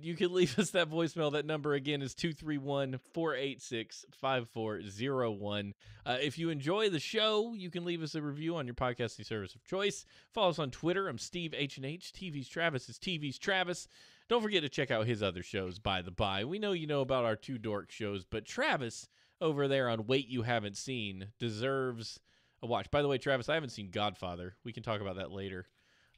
you can leave us that voicemail. That number again is 231-486-5401. If you enjoy the show, you can leave us a review on your podcasting service of choice. Follow us on Twitter. I'm Steve H&H. TV's Travis is TV's Travis. Don't forget to check out his other shows, by the by. We know you know about our two dork shows, but Travis over there on Wait You Haven't Seen deserves a watch. By the way, Travis, I haven't seen Godfather. We can talk about that later.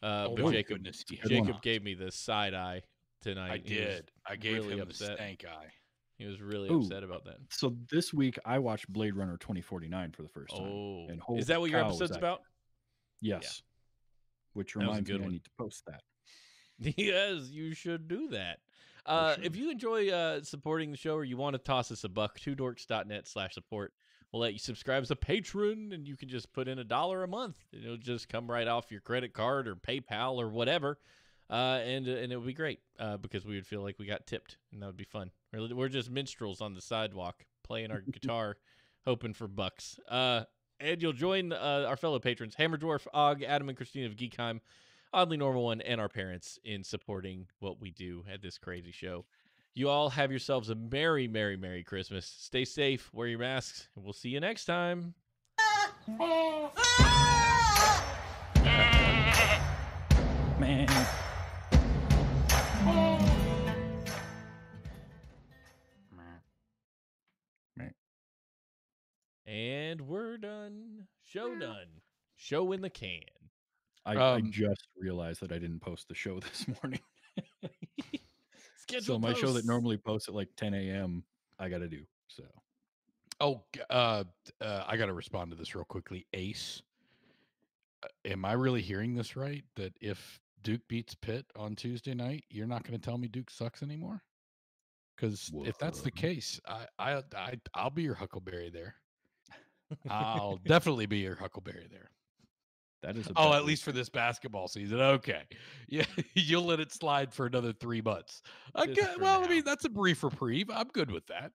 Oh, But my Jacob, goodness, you Jacob have gave me the side eye tonight. I He was did. I gave really him upset. the stank eye. He was really Ooh. upset about that. So this week I watched Blade Runner 2049 for the first time. Oh, and is that what your holy cow, was episode's that about? Yes. Which That was a reminds good me I one. need to post that. Yes, you should do that. sure. If you enjoy supporting the show or you want to toss us a buck, twodorks.net/support. We'll let you subscribe as a patron, and you can just put in $1 a month. It'll just come right off your credit card or PayPal or whatever, and it would be great because we would feel like we got tipped, and that would be fun. We're just minstrels on the sidewalk playing our guitar, hoping for bucks. And you'll join our fellow patrons, Hammer Dwarf, Og, Adam, and Christina of Geekheim, Oddly Normal One, and our parents in supporting what we do at this crazy show. You all have yourselves a merry, merry, merry Christmas. Stay safe, wear your masks, and we'll see you next time. Man. And we're done. Show done. Show in the can. I just realized that I didn't post the show this morning. So my show that posts. normally posts at like 10 a.m. I got to do. So I got to respond to this real quickly. Ace, am I really hearing this right? That if Duke beats Pitt on Tuesday night, you're not going to tell me Duke sucks anymore? Because if that's the Whoa. case, I'll be your Huckleberry there. I'll definitely be your Huckleberry there. that is a Oh, bet at we- least for this basketball season. Okay. Yeah, you'll let it slide for another 3 months. Just Okay. for Well, now. I mean, that's a brief reprieve. I'm good with that.